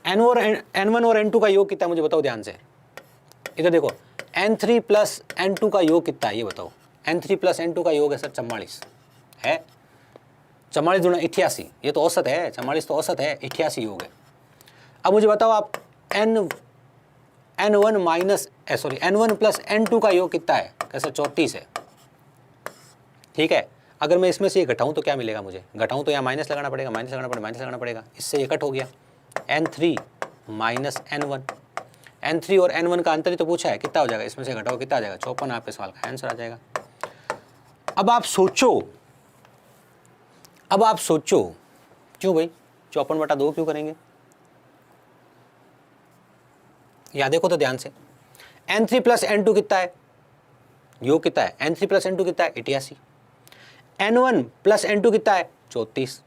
n1 और n2 का योग कितना है मुझे बताओ ध्यान से, इधर देखो, n3 प्लस n2 का योग कितना है ये बताओ। n3 प्लस n2 का योग है सर 44 है, 44 गुणा 88, ये तो औसत है, 44 तो औसत है, 88 योग है। अब मुझे बताओ आप n1 प्लस n2 का योग कितना है, कैसे 34 है, ठीक है। अगर मैं इसमें से ये घटाऊं तो क्या मिलेगा मुझे, घटाऊं तो यहाँ माइनस लगाना पड़ेगा, माइनस लगाना पड़ेगा, इससे ये कट हो गया, n3 माइनस n1, n3 और n1 का अंतर ही तो पूछा है, कितना हो जाएगा, इसमें से घटाओ कितना आ जाएगा 54, आपके सवाल का आंसर आ जाएगा। अब आप सोचो, क्यों भाई 54/2 क्यों करेंगे, या देखो तो ध्यान से, n3 प्लस n2 कितना है, योग कितना है, n3 प्लस n2 कितना है 88, n1 प्लस n2 कितना है 34।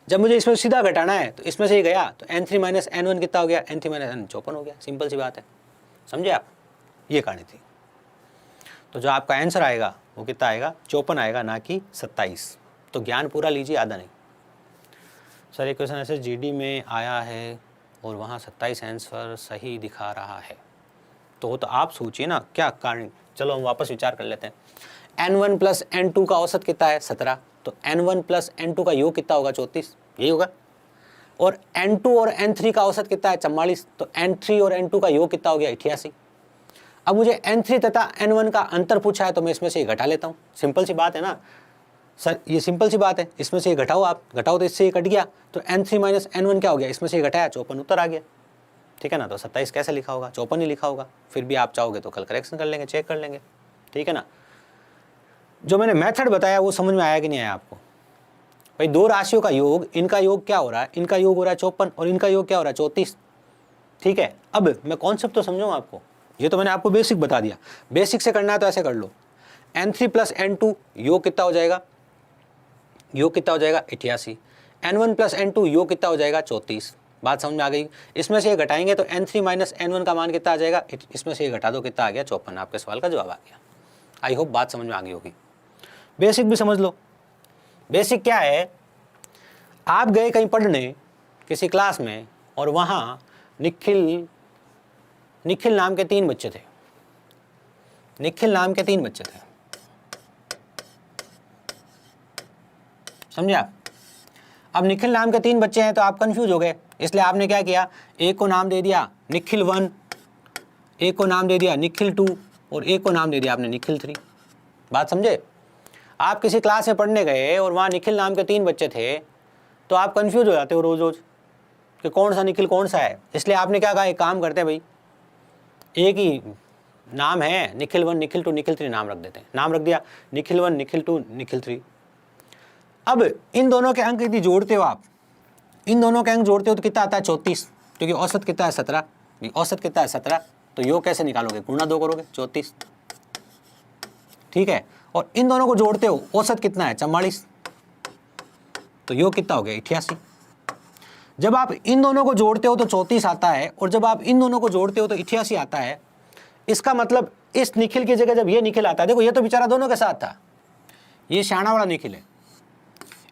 जब मुझे इसमें सीधा घटाना है तो इसमें से ही गया, तो n3 माइनस n1 कितना हो गया, n3 माइनस n 54 हो गया, सिंपल सी बात है, समझे आप, ये कहानी थी। तो जो आपका आंसर आएगा वो कितना आएगा 54 आएगा, ना कि 27। तो ज्ञान पूरा लीजिए, आधा नहीं। सर एक क्वेश्चन ऐसे जीडी में आया है और वहाँ 27 आंसर सही दिखा रहा है, तो आप सोचिए ना क्या कारण। चलो हम वापस विचार कर लेते हैं, n1 प्लस n2 का औसत कितना है 17, तो n1 प्लस n2 का योग कितना होगा 34, यही होगा, और n2 और n3 का औसत कितना है 44, तो n3 और n2 का योग कितना हो गया 88। अब मुझे n3 तथा n1 का अंतर पूछा है, तो मैं इसमें से घटा लेता हूँ, सिंपल सी बात है ना सर, ये सिंपल सी बात है, इसमें से घटाओ, आप घटाओ तो इससे ये कट गया, तो n3 माइनस n1 क्या हो गया, इसमें से घटाया 54 उत्तर आ गया, ठीक है ना। तो 27 कैसे लिखा होगा, 54 ही लिखा होगा। फिर भी आप चाहोगे तो कल करेक्शन कर लेंगे, चेक कर लेंगे, ठीक है ना। जो मैंने मेथड बताया वो समझ में आया कि नहीं आया आपको, भाई दो राशियों का योग, इनका योग क्या हो रहा है, इनका योग हो रहा है 54 और इनका योग क्या हो रहा है 34, ठीक है। अब मैं कॉन्सेप्ट तो समझाऊँ आपको, ये तो मैंने आपको बेसिक बता दिया, बेसिक से करना है तो ऐसे कर लो, n3 प्लस n2 योग कितना हो जाएगा, 88, n1 प्लस n2 योग कितना हो जाएगा 34, बात समझ में आ गई। इसमें से ये घटाएंगे तो n3 माइनस n1 का मान कितना आ जाएगा, इसमें से ये घटा दो, कितना आ गया 54, आपके सवाल का जवाब आ गया। आई होप बात समझ में आ गई होगी। बेसिक भी समझ लो, बेसिक क्या है, आप गए कहीं पढ़ने किसी क्लास में और वहाँ निखिल नाम के 3 बच्चे थे, समझे आप। अब निखिल नाम के 3 बच्चे हैं तो आप कंफ्यूज हो गए, इसलिए आपने क्या किया, एक को नाम दे दिया निखिल 1, एक को नाम दे दिया निखिल 2 और एक को नाम दे दिया आपने निखिल 3। बात समझे। आप किसी क्लास में पढ़ने गए और वहाँ निखिल नाम के 3 बच्चे थे, तो आप कंफ्यूज हो जाते हो रोज रोज कि कौन सा निखिल कौन सा है। इसलिए आपने क्या कहा, एक काम करते हैं भाई, एक ही नाम है निखिल 1 निखिल 2 निखिल 3, नाम रख देते हैं। नाम रख दिया निखिल 1 निखिल 2 निखिल 3। अब इन दोनों के अंक यदि जोड़ते हो आप, इन दोनों के अंक जोड़ते हो तो कितना आता है 34, क्योंकि औसत कितना है 17, औसत कितना है 17, तो योग कैसे निकालोगे, गुणा 2 करोगे 34, ठीक है। और इन दोनों को जोड़ते हो, औसत कितना है 44, तो योग कितना हो गया 88। जब आप इन दोनों को जोड़ते हो तो 34 आता है, और जब आप इन दोनों को जोड़ते हो तो 88 आता है। इसका मतलब इस निखिल की जगह जब ये निखिल आता है, देखो ये तो बेचारा दोनों के साथ था, ये शाना वाला निखिल है,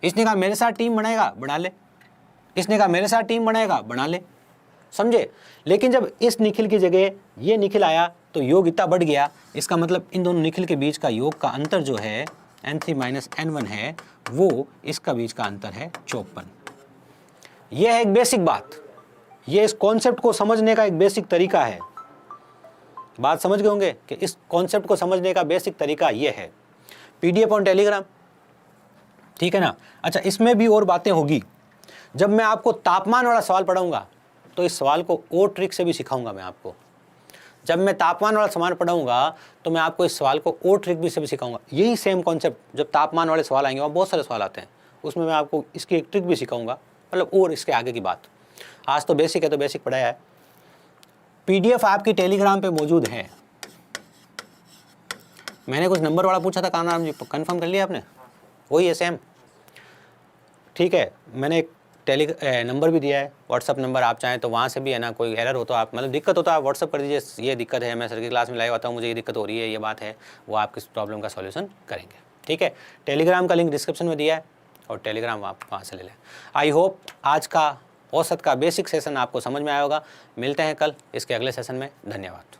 इसने कहा मेरे साथ टीम बनाएगा, बना ले, इसने कहा मेरे साथ टीम बनाएगा, बना ले, समझे। लेकिन जब इस निखिल की जगह ये निखिल आया तो योग इतना बढ़ गया, इसका मतलब इन दोनों निखिल के बीच का योग का अंतर जो है N3 - N1 है, वो इसका बीच का अंतर है 54। यह है एक बेसिक बात, ये इस कॉन्सेप्ट को समझने का एक बेसिक तरीका है। बात समझ गए होंगे कि इस कॉन्सेप्ट को समझने का बेसिक तरीका ये है। PDF ऑन टेलीग्राम, ठीक है ना। अच्छा, इसमें भी और बातें होगी। जब मैं आपको तापमान वाला सवाल पढ़ाऊंगा तो इस सवाल को और ट्रिक से भी सिखाऊंगा मैं आपको। जब मैं तापमान वाला सवाल पढ़ाऊंगा तो मैं आपको इस सवाल को और ट्रिक भी से भी सिखाऊंगा। यही सेम कॉन्सेप्ट, जब तापमान वाले सवाल आएंगे, वहाँ बहुत सारे सवाल आते हैं, उसमें मैं आपको इसकी एक ट्रिक भी सिखाऊंगा, मतलब और इसके आगे की बात। आज तो बेसिक है तो बेसिक पढ़ाया है। PDF आपकी टेलीग्राम पे मौजूद है। मैंने कुछ नंबर वाला पूछा था, कान्हा राम जी, कन्फर्म कर लिया आपने? वही है सेम, ठीक है। मैंने एक नंबर भी दिया है, व्हाट्सअप नंबर, आप चाहें तो वहाँ से भी है ना, कोई एरर हो तो आप, मतलब दिक्कत हो तो आप व्हाट्सअप कर दीजिए, ये दिक्कत है, मैं सर की क्लास में लाइव आता हूँ, मुझे ये दिक्कत हो रही है, ये बात है, वो आपकी प्रॉब्लम का सॉल्यूशन करेंगे, ठीक है। टेलीग्राम का लिंक डिस्क्रिप्शन में दिया है और टेलीग्राम आप वहाँ से ले लें। आई होप आज का औसत का बेसिक सेशन आपको समझ में आया होगा। मिलते हैं कल इसके अगले सेशन में। धन्यवाद।